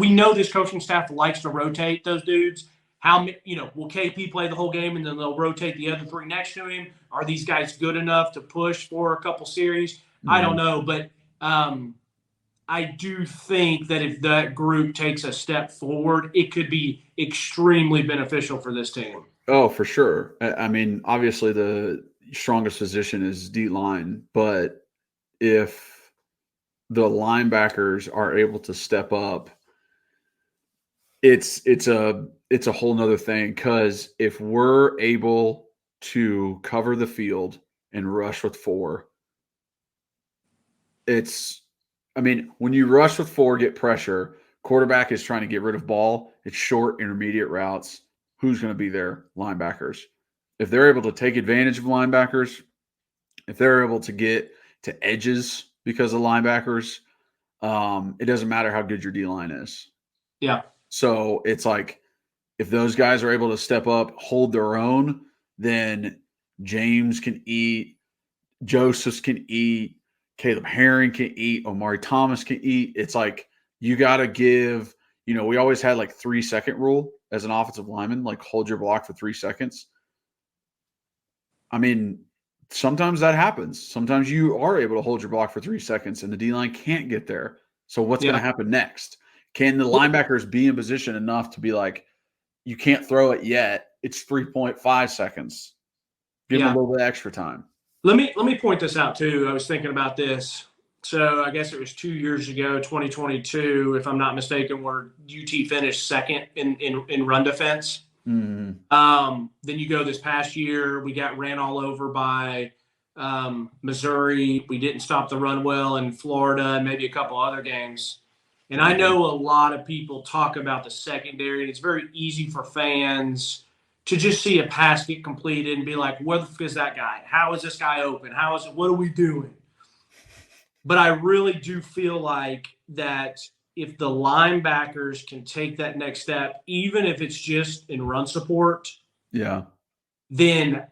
know this coaching staff likes to rotate those dudes. Will KP play the whole game and then they'll rotate the other 3 next to him? Are these guys good enough to push for a couple series? I don't know, but I do think that if that group takes a step forward, it could be extremely beneficial for this team. Oh, for sure. I mean, obviously the strongest position is D-line, but if the linebackers are able to step up, it's a whole nother thing, because if we're able to cover the field and rush with 4, when you rush with 4, get pressure, quarterback is trying to get rid of ball, it's short, intermediate routes. Who's going to be there? Linebackers. If they're able to take advantage of linebackers, if they're able to get to edges because of linebackers, it doesn't matter how good your D-line is. Yeah. So it's like, if those guys are able to step up, hold their own, then James can eat, Joseph can eat, Caleb Herring can eat, Omari Thomas can eat. It's like, you got to give, we always had like 3-second rule as an offensive lineman, like hold your block for 3 seconds. I mean, sometimes that happens. Sometimes you are able to hold your block for 3 seconds and the D-line can't get there. So what's going to happen next? Can the linebackers be in position enough to be like, you can't throw it yet, it's 3.5 seconds. Give them a little bit of extra time. Let me point this out too. I was thinking about this. So I guess it was 2 years ago, 2022, if I'm not mistaken, where UT finished second in run defense. Mm-hmm. Then you go this past year, we got ran all over by Missouri. We didn't stop the run well in Florida and maybe a couple other games. And I know a lot of people talk about the secondary, and it's very easy for fans to just see a pass get completed and be like, what is that guy? How is this guy open? What are we doing? But I really do feel like that if the linebackers can take that next step, even if it's just in run support, then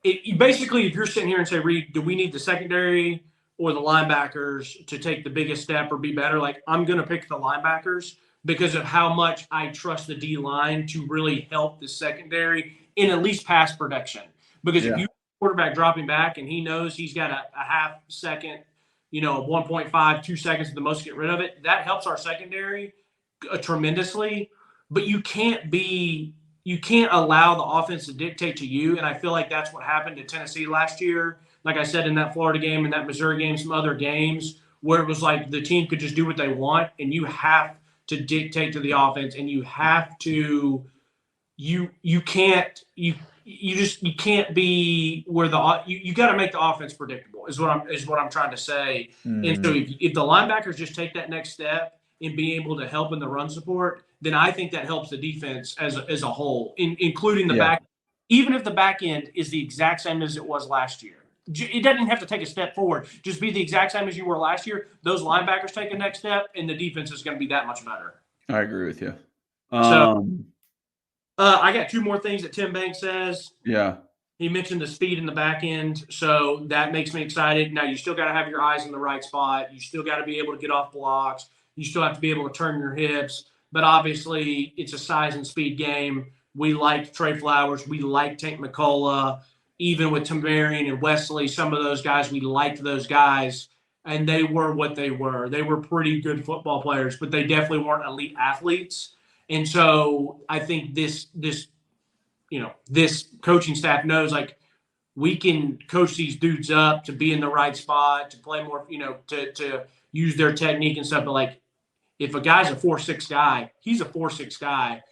basically, if you're sitting here and say, Reed, do we need the secondary or the linebackers to take the biggest step or be better? Like, I'm going to pick the linebackers because of how much I trust the D-line to really help the secondary in at least pass protection. Because if you quarterback dropping back and he knows he's got a half second, 1.5, 2 seconds at the most to get rid of it, that helps our secondary tremendously. But you can't allow the offense to dictate to you. And I feel like that's what happened to Tennessee last year. Like I said, in that Florida game and that Missouri game, some other games where it was like the team could just do what they want, and you have to dictate to the offense, and you have to you can't be where you got to make the offense predictable is what I'm trying to say. Mm-hmm. And so if the linebackers just take that next step and be able to help in the run support, then I think that helps the defense as a whole, including the back. Even if the back end is the exact same as it was last year, it doesn't have to take a step forward. Just be the exact same as you were last year. Those linebackers take a next step, and the defense is going to be that much better. I agree with you. I got 2 more things that Tim Banks says. Yeah. He mentioned the speed in the back end, so that makes me excited. Now, you still got to have your eyes in the right spot. You still got to be able to get off blocks. You still have to be able to turn your hips. But obviously, it's a size and speed game. We like Trey Flowers. We like Tank McCullough. Even with Tamarian and Wesley, some of those guys, we liked those guys, and they were what they were. They were pretty good football players, but they definitely weren't elite athletes. And so I think this coaching staff knows, like, we can coach these dudes up to be in the right spot, to play more, to use their technique and stuff. But, like, if a guy's a 4.6 guy, he's a 4.6 guy.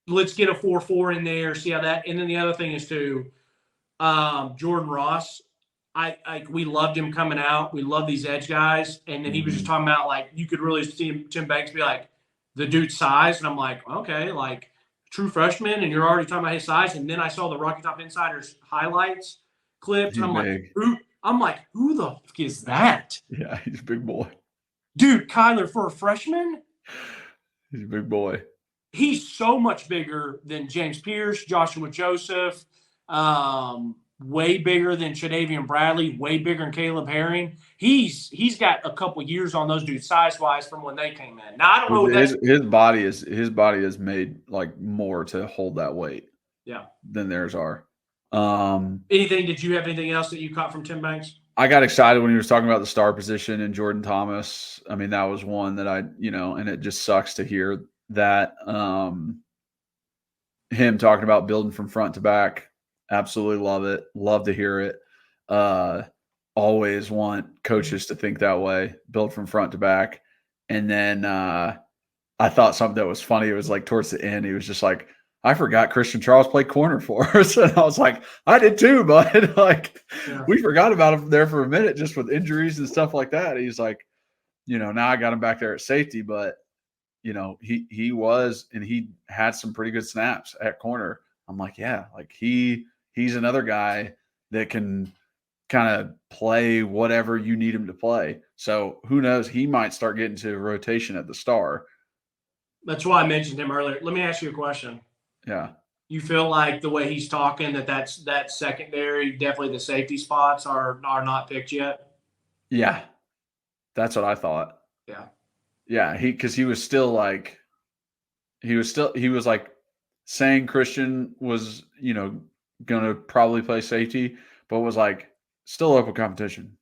Let's get a 4.4 in there, see how that. And then the other thing is too, Jordan Ross. We loved him coming out. We love these edge guys. And then he was just talking about, like, you could really see Tim Banks be like, the dude's size. And I'm like, okay, like, true freshman, and you're already talking about his size. And then I saw the Rocky Top Insiders highlights clips, and I'm like, I'm like, who the fuck is that? Yeah, he's a big boy. Dude, Kyler, for a freshman, He's a big boy. he's so much bigger than James Pierce, Joshua Joseph, way bigger than Shadavian Bradley, way bigger than Caleb Herring. He's got a couple years on those dudes size wise from when they came in. Now I don't know what his body is made like more to hold that weight. Yeah. Than theirs are. Did you have anything else that you caught from Tim Banks? I got excited when he was talking about the star position and Jourdan Thomas. I mean, that was one that and it just sucks to hear that him talking about building from front to back. Absolutely love it. Love to hear it. Always want coaches to think that way, build from front to back. And then I thought something that was funny. It was like towards the end, he was just like, I forgot Christian Charles played corner for us. And I was like, I did too, bud. We forgot about him there for a minute just with injuries and stuff like that. He's like, now I got him back there at safety, but he was, and he had some pretty good snaps at corner. I'm like, yeah, like he's another guy that can kind of play whatever you need him to play. So who knows? He might start getting to rotation at the star. That's why I mentioned him earlier. Let me ask you a question. Yeah. You feel like the way he's talking that secondary, definitely the safety spots are not picked yet? Yeah. That's what I thought. Yeah. Yeah. Because he was still like, he was like saying Christian was, going to probably play safety, but was like still open competition,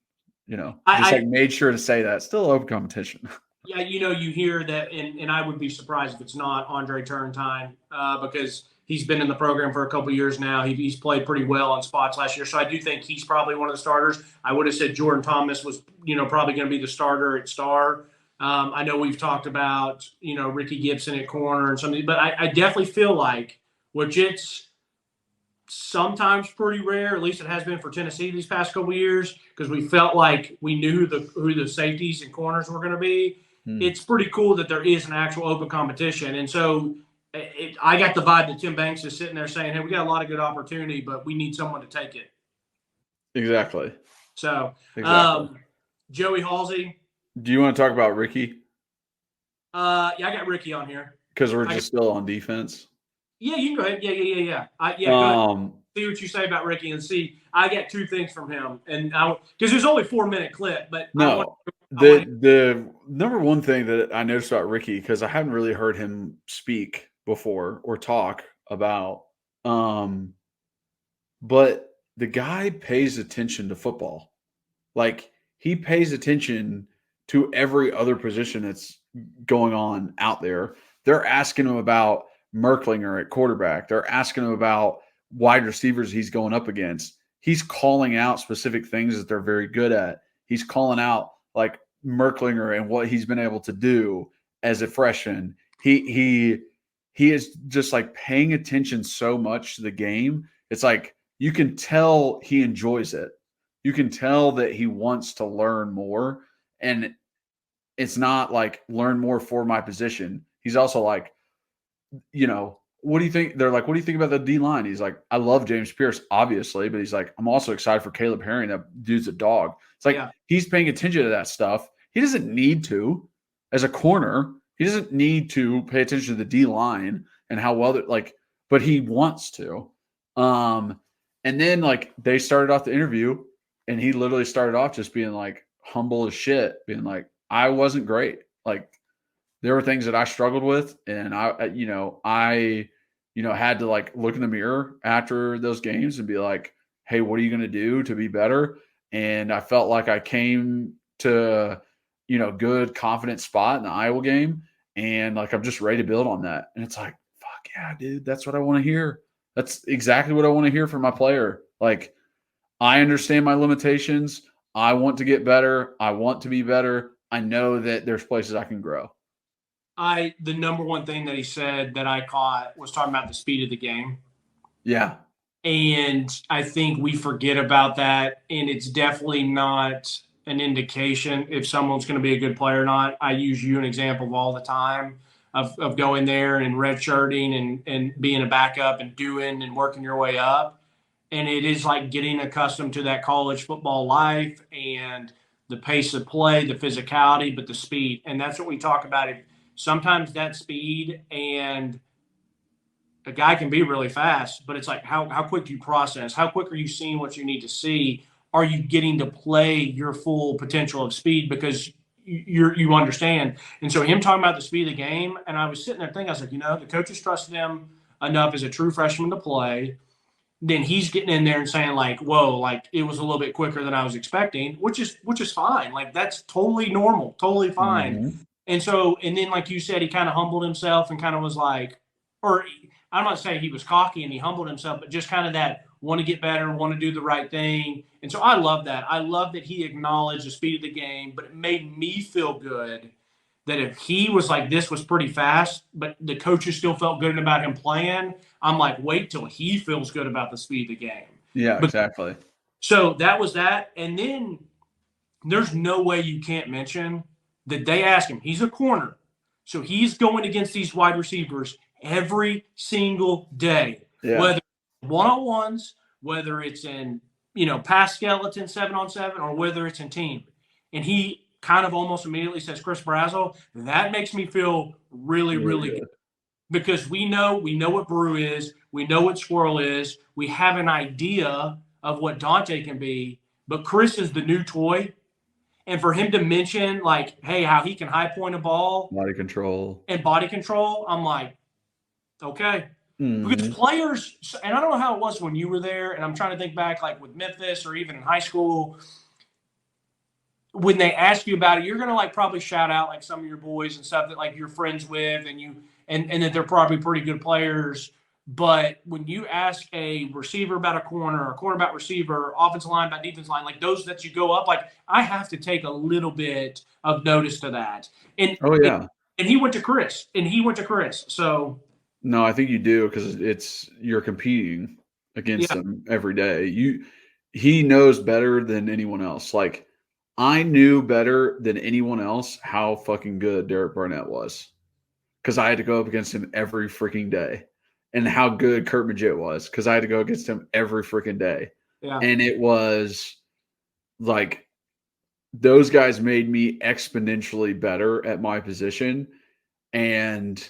made sure to say that still open competition. Yeah, you hear that, and I would be surprised if it's not Andre Turrentine because he's been in the program for a couple of years now. He's played pretty well on spots last year, so I do think he's probably one of the starters. I would have said Jourdan Thomas was, probably going to be the starter at star. I know we've talked about, Ricky Gibson at corner and something, but I definitely feel like, which it's sometimes pretty rare, at least it has been for Tennessee these past couple of years, because we felt like we knew who the safeties and corners were going to be. It's pretty cool that there is an actual open competition. And so I got the vibe that Tim Banks is sitting there saying, hey, we got a lot of good opportunity, but we need someone to take it. Exactly. So, Joey Halzle. Do you want to talk about Ricky? Yeah, I got Ricky on here. Because we're just still on defense. Yeah, you can go ahead. Yeah. Go ahead. See what you say about Ricky and see. I got two things from him, and because there's only 4-minute clip, but no. The number one thing that I noticed about Ricky, because I hadn't really heard him speak before or talk about, but the guy pays attention to football. Like, he pays attention to every other position that's going on out there. They're asking him about Merklinger at quarterback. They're asking him about wide receivers he's going up against. He's calling out specific things that they're very good at. He's calling out like Merklinger and what he's been able to do as a freshman. He is just like paying attention so much to the game. It's like you can tell he enjoys it. You can tell that he wants to learn more. And it's not like learn more for my position. He's also like, what do you think? They're like, what do you think about the D line? He's like, I love James Pierce, obviously, but he's like, I'm also excited for Caleb Herring. That dude's a dog. It's like He's paying attention to that stuff. He doesn't need to, as a corner. He doesn't need to pay attention to the D line and how well but he wants to. And then they started off the interview, and he literally started off just being like humble as shit, being like, I wasn't great. There were things that I struggled with, and I had to look in the mirror after those games and be like, hey, what are you going to do to be better? And I felt like I came to, good, confident spot in the Iowa game. And I'm just ready to build on that. And it's like, fuck yeah, dude, that's what I want to hear. That's exactly what I want to hear from my player. I understand my limitations. I want to get better. I want to be better. I know that there's places I can grow. The number one thing that he said that I caught was talking about the speed of the game. Yeah. And I think we forget about that. And it's definitely not an indication if someone's going to be a good player or not. I use you an example of all the time of going there and redshirting and being a backup and doing and working your way up. and it is like getting accustomed to that college football life and the pace of play, the physicality, but the speed. And that's what we talk about. Sometimes that speed, and a guy can be really fast, but it's like how quick do you process? How quick are you seeing what you need to see? Are you getting to play your full potential of speed because you understand? And so him talking about the speed of the game, and I was sitting there thinking, I was like, the coaches trusted him enough as a true freshman to play. Then he's getting in there and saying like, whoa, like it was a little bit quicker than I was expecting, which is fine. Like that's totally normal, totally fine. Mm-hmm. And then like you said, he kind of humbled himself and kind of was like, or I'm not saying he was cocky and he humbled himself, but just kind of that want to get better, want to do the right thing. And so I love that. I love that he acknowledged the speed of the game, but it made me feel good that if he was like, this was pretty fast, but the coaches still felt good about him playing, I'm like, wait till he feels good about the speed of the game. Yeah, exactly. So that was that. And then there's no way you can't mention that they asked him, he's a corner. So he's going against these wide receivers every single day, whether one-on-ones, whether it's in, pass skeleton 7-on-7, or whether it's in team. And he kind of almost immediately says, Chris Brazzell, that makes me feel really, really good. Because we know what Brew is, we know what Squirrel is, we have an idea of what Dante can be, but Chris is the new toy. And for him to mention, like, hey, how he can high point a ball. Body control, I'm like, okay. Mm-hmm. Because players, and I don't know how it was when you were there, and I'm trying to think back, like with Memphis or even in high school, when they ask you about it, you're going to like probably shout out like some of your boys and stuff that like you're friends with and that they're probably pretty good players. But when you ask a receiver about a corner about receiver, offensive line about defensive line, like those that you go up, like I have to take a little bit of notice to that. And and he went to Chris. So no, I think you do because you're competing against them every day. He knows better than anyone else. Like I knew better than anyone else how fucking good Derek Barnett was because I had to go up against him every freaking day. And how good Kurt Magid was because I had to go against him every freaking day. Yeah. And it was like those guys made me exponentially better at my position. And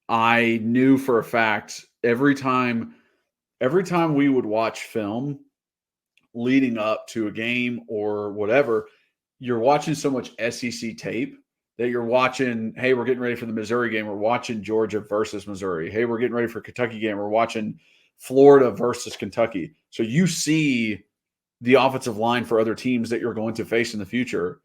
I knew for a fact every time we would watch film leading up to a game or whatever, you're watching so much SEC tape that you're watching, hey, we're getting ready for the Missouri game. We're watching Georgia versus Missouri. Hey, we're getting ready for Kentucky game. We're watching Florida versus Kentucky. So you see the offensive line for other teams that you're going to face in the future.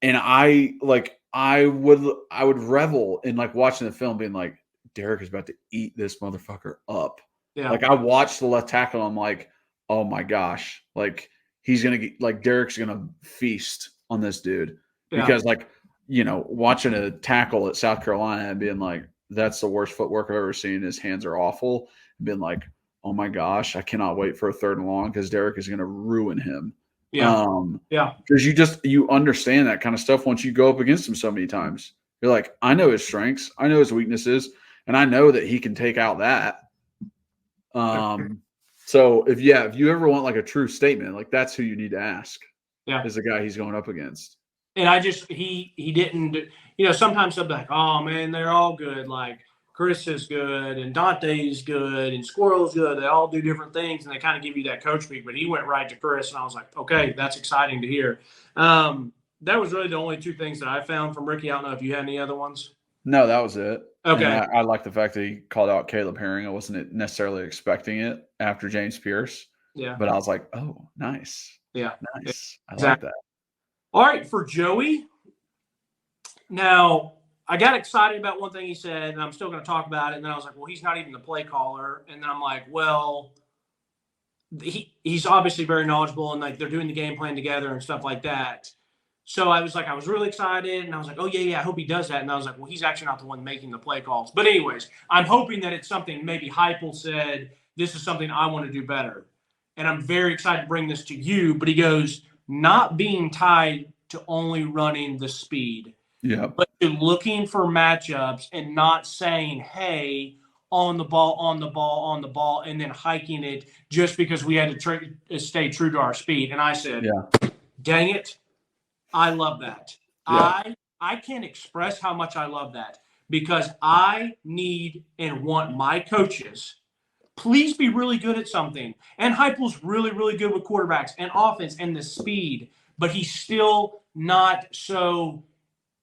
And I would revel in like watching the film being like, Derek is about to eat this motherfucker up. Yeah. Like I watched the left tackle. I'm like, oh my gosh. Like he's going to get like Derek's going to feast on this dude because like, watching a tackle at South Carolina and being like, that's the worst footwork I've ever seen. His hands are awful. And being like, oh my gosh, I cannot wait for a 3rd and long because Derek is going to ruin him. Yeah. Because you understand that kind of stuff once you go up against him so many times. You're like, I know his strengths, I know his weaknesses, and I know that he can take out that. So if you ever want like a true statement, like that's who you need to ask. Yeah. Is the guy he's going up against. And I just he didn't, sometimes they'll be like, oh man, they're all good. Like Chris is good and Dante's good and Squirrel's good. They all do different things and they kind of give you that coach speak. But he went right to Chris and I was like, okay, that's exciting to hear. That was really the only 2 things that I found from Ricky. I don't know if you had any other ones. No, that was it. Okay. And I like the fact that he called out Caleb Herring. I wasn't necessarily expecting it after James Pierce. Yeah. But I was like, oh, nice. Yeah. Nice. I like that. All right, for Joey. Now, I got excited about one thing he said, and I'm still going to talk about it. And then I was like, well, he's not even the play caller. And then I'm like, well, he's obviously very knowledgeable, and like they're doing the game plan together and stuff like that. So I was really excited, and I was like, oh, yeah, I hope he does that. And I was like, well, he's actually not the one making the play calls. But anyways, I'm hoping that it's something maybe Heupel said, this is something I want to do better. And I'm very excited to bring this to you. But he goes, not being tied to only running the speed, but to looking for matchups and not saying, hey, on the ball, and then hiking it just because we had to stay true to our speed. And I said, dang it, I love that. Yeah. I can't express how much I love that, because I need and want my coaches – please be really good at something. And Heupel's really, really good with quarterbacks and offense and the speed, but he's still not so,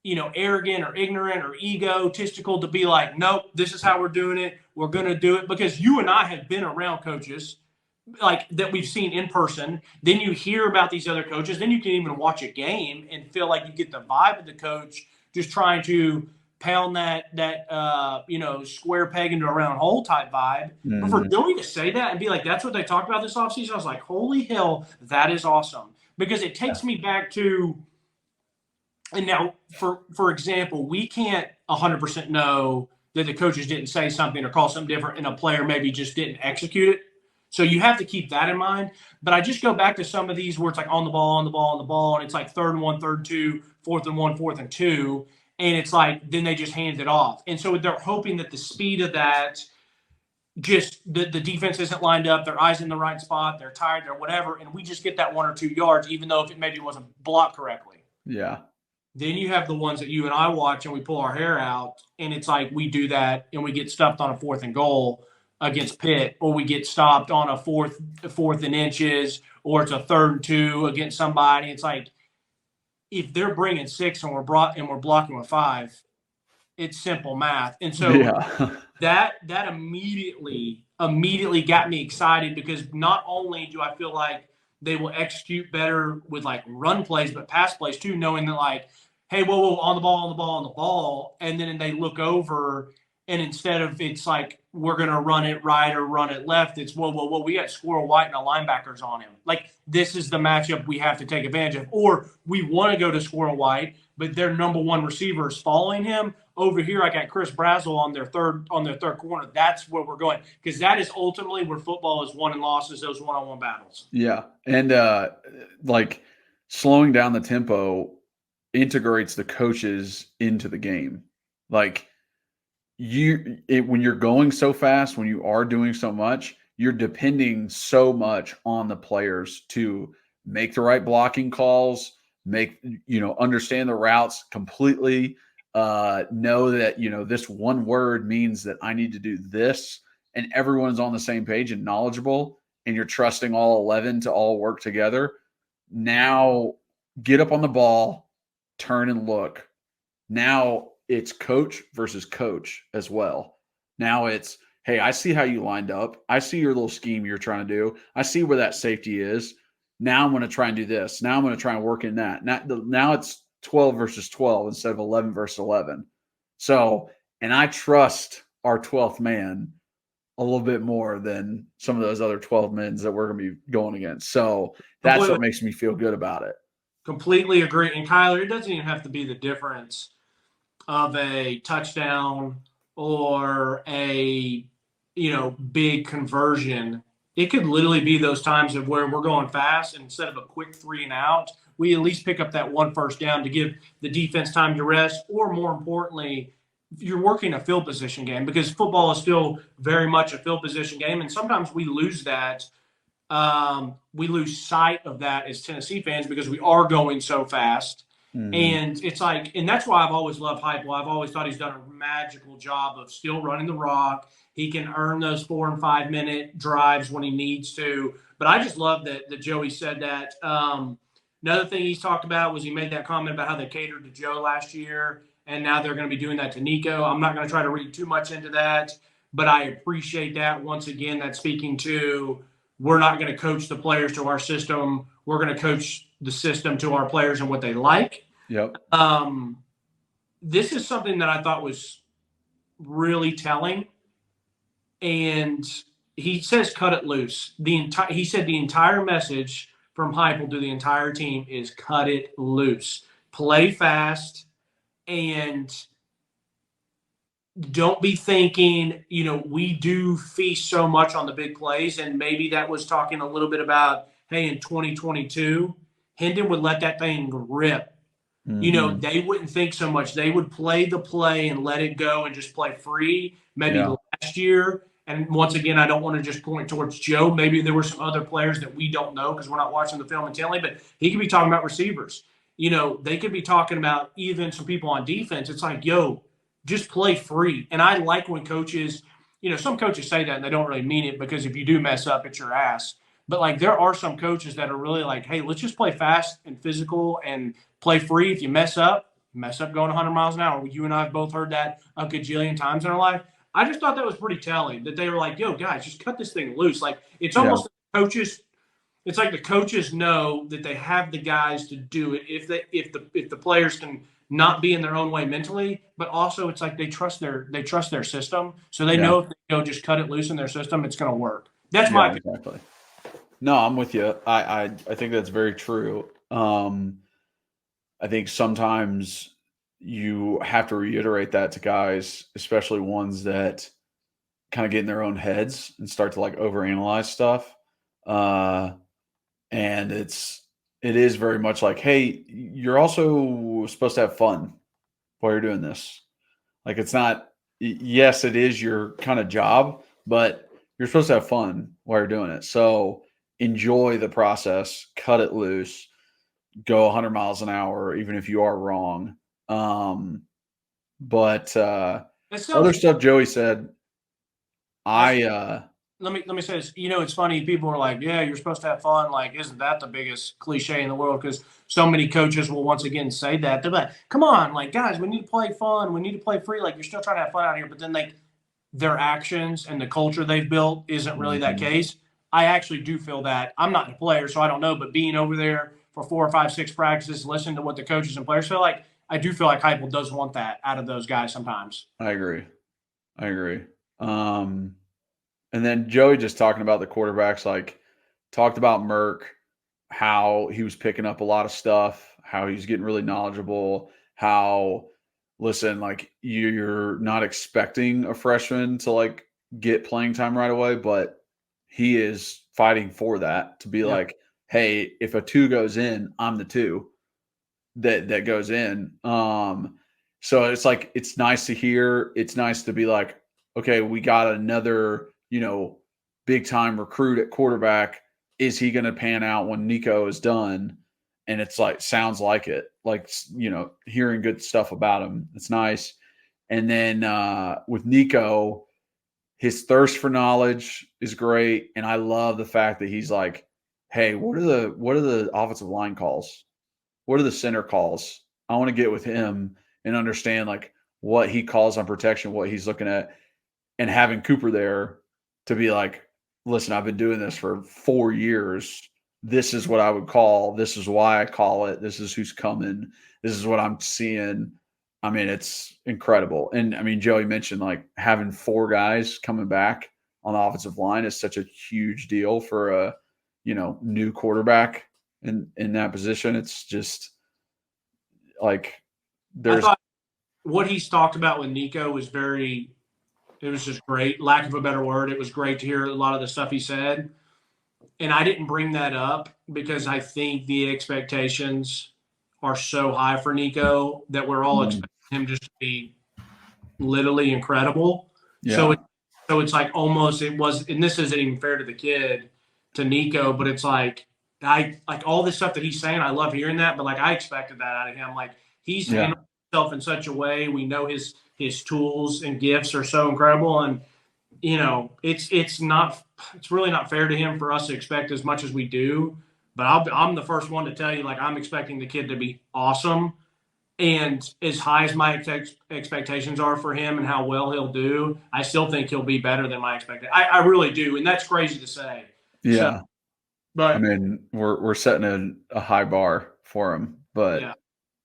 arrogant or ignorant or egotistical to be like, nope, this is how we're doing it. We're going to do it. Because you and I have been around coaches like that we've seen in person. Then you hear about these other coaches. Then you can even watch a game and feel like you get the vibe of the coach just trying to pound that square peg into a round hole type vibe. Mm-hmm. But for Joey to say that and be like, that's what they talked about this offseason, I was like, holy hell, that is awesome. Because it takes me back to, and now, for example, we can't 100% know that the coaches didn't say something or call something different and a player maybe just didn't execute it. So you have to keep that in mind. But I just go back to some of these where it's like on the ball, and it's like 3rd and 1, 3rd and 2, 4th and 1, 4th and 2. And it's like, then they just hand it off. And so they're hoping that the speed of that, just the defense isn't lined up, their eyes in the right spot, they're tired, they're whatever, and we just get that 1 or 2 yards, even though if it maybe wasn't blocked correctly. Yeah. Then you have the ones that you and I watch and we pull our hair out, and it's like we do that and we get stuffed on a 4th and goal against Pitt, or we get stopped on a fourth and inches, or it's a 3rd and 2 against somebody. It's like, if they're bringing 6 and we're blocking with 5, it's simple math. And so that immediately got me excited, because not only do I feel like they will execute better with like run plays, but pass plays too, knowing that like, hey, whoa, on the ball. And then they look over, and instead of it's like, we're going to run it right or run it left, it's whoa, we got Squirrel White and a linebackers on him. Like, this is the matchup we have to take advantage of. Or we want to go to Squirrel White, but their number 1 receiver is following him. Over here, I got Chris Brazzell on their third corner. That's where we're going, because that is ultimately where football is won and lost, is those one-on-one battles. Yeah, and like slowing down the tempo integrates the coaches into the game. Like, when you're going so fast, when you are doing so much, you're depending so much on the players to make the right blocking calls, understand the routes completely, know that, this one word means that I need to do this, and everyone's on the same page and knowledgeable, and you're trusting all 11 to all work together. Now get up on the ball, turn and look. Now it's coach versus coach as well. Now it's, hey, I see how you lined up. I see your little scheme you're trying to do. I see where that safety is. Now I'm going to try and do this. Now I'm going to try and work in that. Now it's 12 versus 12 instead of 11 versus 11. So, and I trust our 12th man a little bit more than some of those other 12 men that we're going to be going against. So that's what makes me feel good about it. Completely agree. And Kyler, it doesn't even have to be the difference of a touchdown or a, big conversion. It could literally be those times of where we're going fast, and instead of a quick 3 and out, we at least pick up that 1 first down to give the defense time to rest, or more importantly, you're working a field position game, because football is still very much a field position game. And sometimes we lose that. We lose sight of that as Tennessee fans, because we are going so fast. And it's like, and that's why I've always loved Heupel. I've always thought he's done a magical job of still running the rock. He can earn those 4 and 5 minute drives when he needs to. But I just love that Joey said that. Another thing he's talked about was he made that comment about how they catered to Joe last year, and now they're going to be doing that to Nico. I'm not going to try to read too much into that, but I appreciate that. Once again, that's speaking to, we're not going to coach the players to our system. We're going to coach the system to our players and what they like. Yep. This is something that I thought was really telling. And he says, cut it loose. He said the entire message from Heupel to the entire team is cut it loose. Play fast, and don't be thinking, we do feast so much on the big plays. And maybe that was talking a little bit about, hey, in 2022, Hendon would let that thing rip. They wouldn't think so much. They would play the play and let it go and just play free, maybe last year, and once again, I don't want to just point towards Joe. Maybe there were some other players that we don't know because we're not watching the film intently, but he could be talking about receivers. They could be talking about even some people on defense. It's like, yo, just play free. And I like when coaches, some coaches say that and they don't really mean it because if you do mess up, it's your ass. But like there are some coaches that are really like, hey, let's just play fast and physical and play free. If you mess up going 100 miles an hour. You and I have both heard that a gajillion times in our life. I just thought that was pretty telling that they were like, yo, guys, just cut this thing loose. Like it's almost like coaches. It's like the coaches know that they have the guys to do it if the players can not be in their own way mentally, but also it's like they trust their system, so they know if they go just cut it loose in their system, it's going to work. That's my opinion. Exactly. No, I'm with you. I think that's very true. I think sometimes you have to reiterate that to guys, especially ones that kind of get in their own heads and start to like overanalyze stuff. And it is very much like, hey, you're also supposed to have fun while you're doing this. Like it's not, yes, it is your kind of job, but you're supposed to have fun while you're doing it. So enjoy the process, cut it loose, go 100 miles an hour, even if you are wrong. But other stuff Joey said, let me say this. It's funny. People are like, yeah, you're supposed to have fun. Like, isn't that the biggest cliche in the world? Because so many coaches will once again say that. They're like, come on, like, guys, we need to play fun. We need to play free. Like, you're still trying to have fun out here. But then, like, their actions and the culture they've built isn't really that case. I actually do feel that. I'm not the player, so I don't know. But being over there for 4 or 5, 6 practices, listening to what the coaches and players feel like, I do feel like Heupel does want that out of those guys sometimes. I agree. And then Joey just talking about the quarterbacks, like talked about Merck, how he was picking up a lot of stuff, how he's getting really knowledgeable, how, listen, like you're not expecting a freshman to like get playing time right away, but he is fighting for that to be like, hey, if a 2 goes in, I'm the 2 that goes in. So it's like, it's nice to hear. It's nice to be like, okay, we got another, big time recruit at quarterback. Is he going to pan out when Nico is done? And it's like, sounds like it, like, hearing good stuff about him. It's nice. And then with Nico, his thirst for knowledge is great. And I love the fact that he's like, hey, what are the offensive line calls? What are the center calls? I want to get with him and understand like what he calls on protection, what he's looking at, and having Cooper there to be like, listen, I've been doing this for 4 years. This is what I would call. This is why I call it. This is who's coming. This is what I'm seeing. I mean, it's incredible. And I mean, Joey mentioned like having 4 guys coming back on the offensive line is such a huge deal for a, new quarterback in that position. It's just like I thought what he's talked about with Nico was it was just great. Lack of a better word. It was great to hear a lot of the stuff he said. And I didn't bring that up because I think the expectations are so high for Nico that we're all expecting him just to be literally incredible. Yeah. So it's like almost it was, and this isn't even fair to the kid, to Nico, but it's like all this stuff that he's saying, I love hearing that, but like I expected that out of him. Like he's handled himself in such a way. We know his tools and gifts are so incredible, and it's really not fair to him for us to expect as much as we do. But I'm the first one to tell you, like, I'm expecting the kid to be awesome, and as high as my expectations are for him and how well he'll do, I still think he'll be better than my expectations. I really do, and that's crazy to say. Yeah, so, but I mean, we're setting a high bar for him, but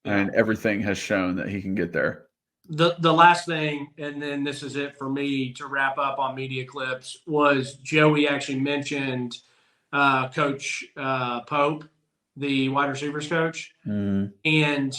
I mean, everything has shown that he can get there. The last thing, and then this is it for me to wrap up on media clips, was Joey actually mentioned Coach Pope, the wide receivers coach. And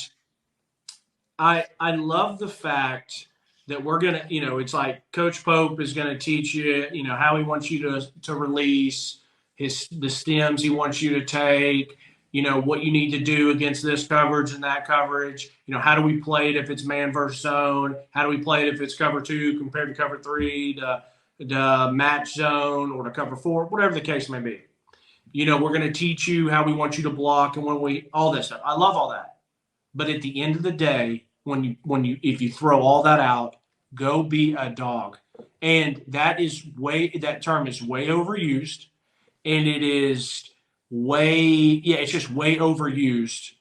I love the fact that we're going to, it's like Coach Pope is going to teach you, how he wants you to release the stems he wants you to take. what you need to do against this coverage and that coverage. How do we play it if it's man versus zone? How do we play it if it's cover 2 compared to cover 3, the match zone, or to cover 4, whatever the case may be. We're going to teach you how we want you to block and all this stuff. I love all that. But at the end of the day, if you throw all that out, go be a dog. And that term is way overused, and it is it's just way overused.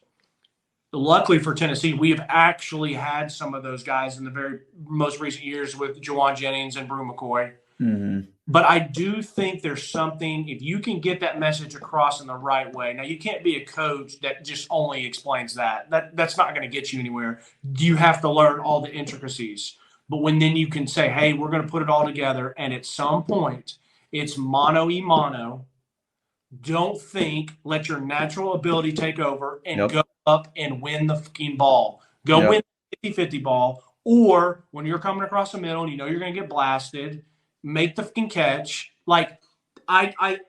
Luckily for Tennessee, we have actually had some of those guys in the very most recent years with Juwan Jennings and Brew McCoy. Mm-hmm. But I do think there's something, if you can get that message across in the right way. Now, you can't be a coach that just only explains that. That's not going to get you anywhere. You have to learn all the intricacies. But then you can say, hey, we're going to put it all together, and at some point, it's mano-a-mano. Don't think, let your natural ability take over and go up and win the fucking ball. Win the 50-50 ball. Or when you're coming across the middle and you're going to get blasted, make the fucking catch. Like, I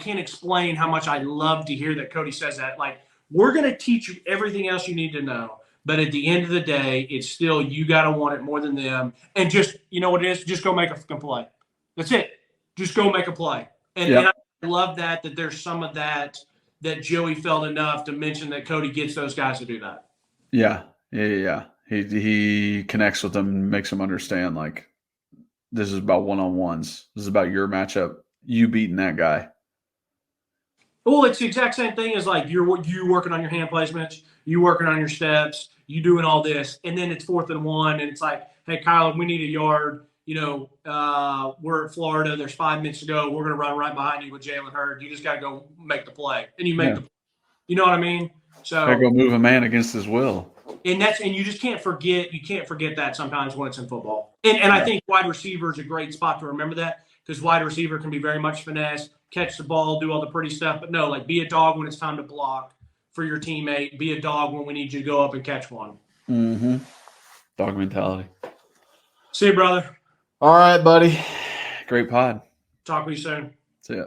can't explain how much I love to hear that Cody says that. Like, we're going to teach you everything else you need to know. But at the end of the day, it's still, you got to want it more than them. And just, what it is? Just go make a fucking play. That's it. Just go make a play. And I love that there's some of that Joey felt enough to mention that Cody gets those guys to do that. Yeah. He connects with them and makes them understand, like, this is about one-on-ones. This is about your matchup. You beating that guy. Well, it's the exact same thing as, like, you working on your hand placements, you working on your steps, you doing all this, and then it's 4th and 1, and it's like, hey, Kyler, we need a yard. We're at Florida. There's 5 minutes to go. We're going to run right behind you with Jalen Hurd. You just got to go make the play. And you make the play. You know what I mean? So got to go move a man against his will. And you just can't forget that sometimes when it's in football. And I think wide receiver is a great spot to remember that, because wide receiver can be very much finesse, catch the ball, do all the pretty stuff. But no, like, be a dog when it's time to block for your teammate. Be a dog when we need you to go up and catch one. Mm-hmm. Dog mentality. See you, brother. All right, buddy. Great pod. Talk to you soon. See ya.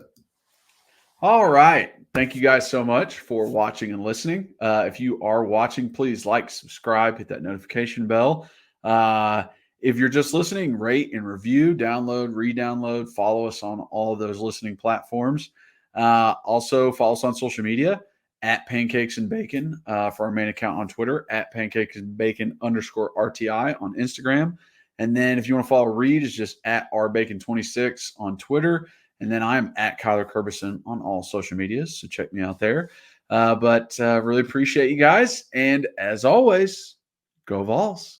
All right. Thank you guys so much for watching and listening. If you are watching, please like, subscribe, hit that notification bell. If you're just listening, rate and review, download, re-download, follow us on all of those listening platforms. Also, follow us on social media at Pancakes and Bacon for our main account on Twitter, at Pancakes and Bacon _RTI on Instagram. And then if you want to follow Reed, it's just at rbacon26 on Twitter. And then I'm at Kyler Curbison on all social medias, so check me out there. But really appreciate you guys. And as always, go Vols.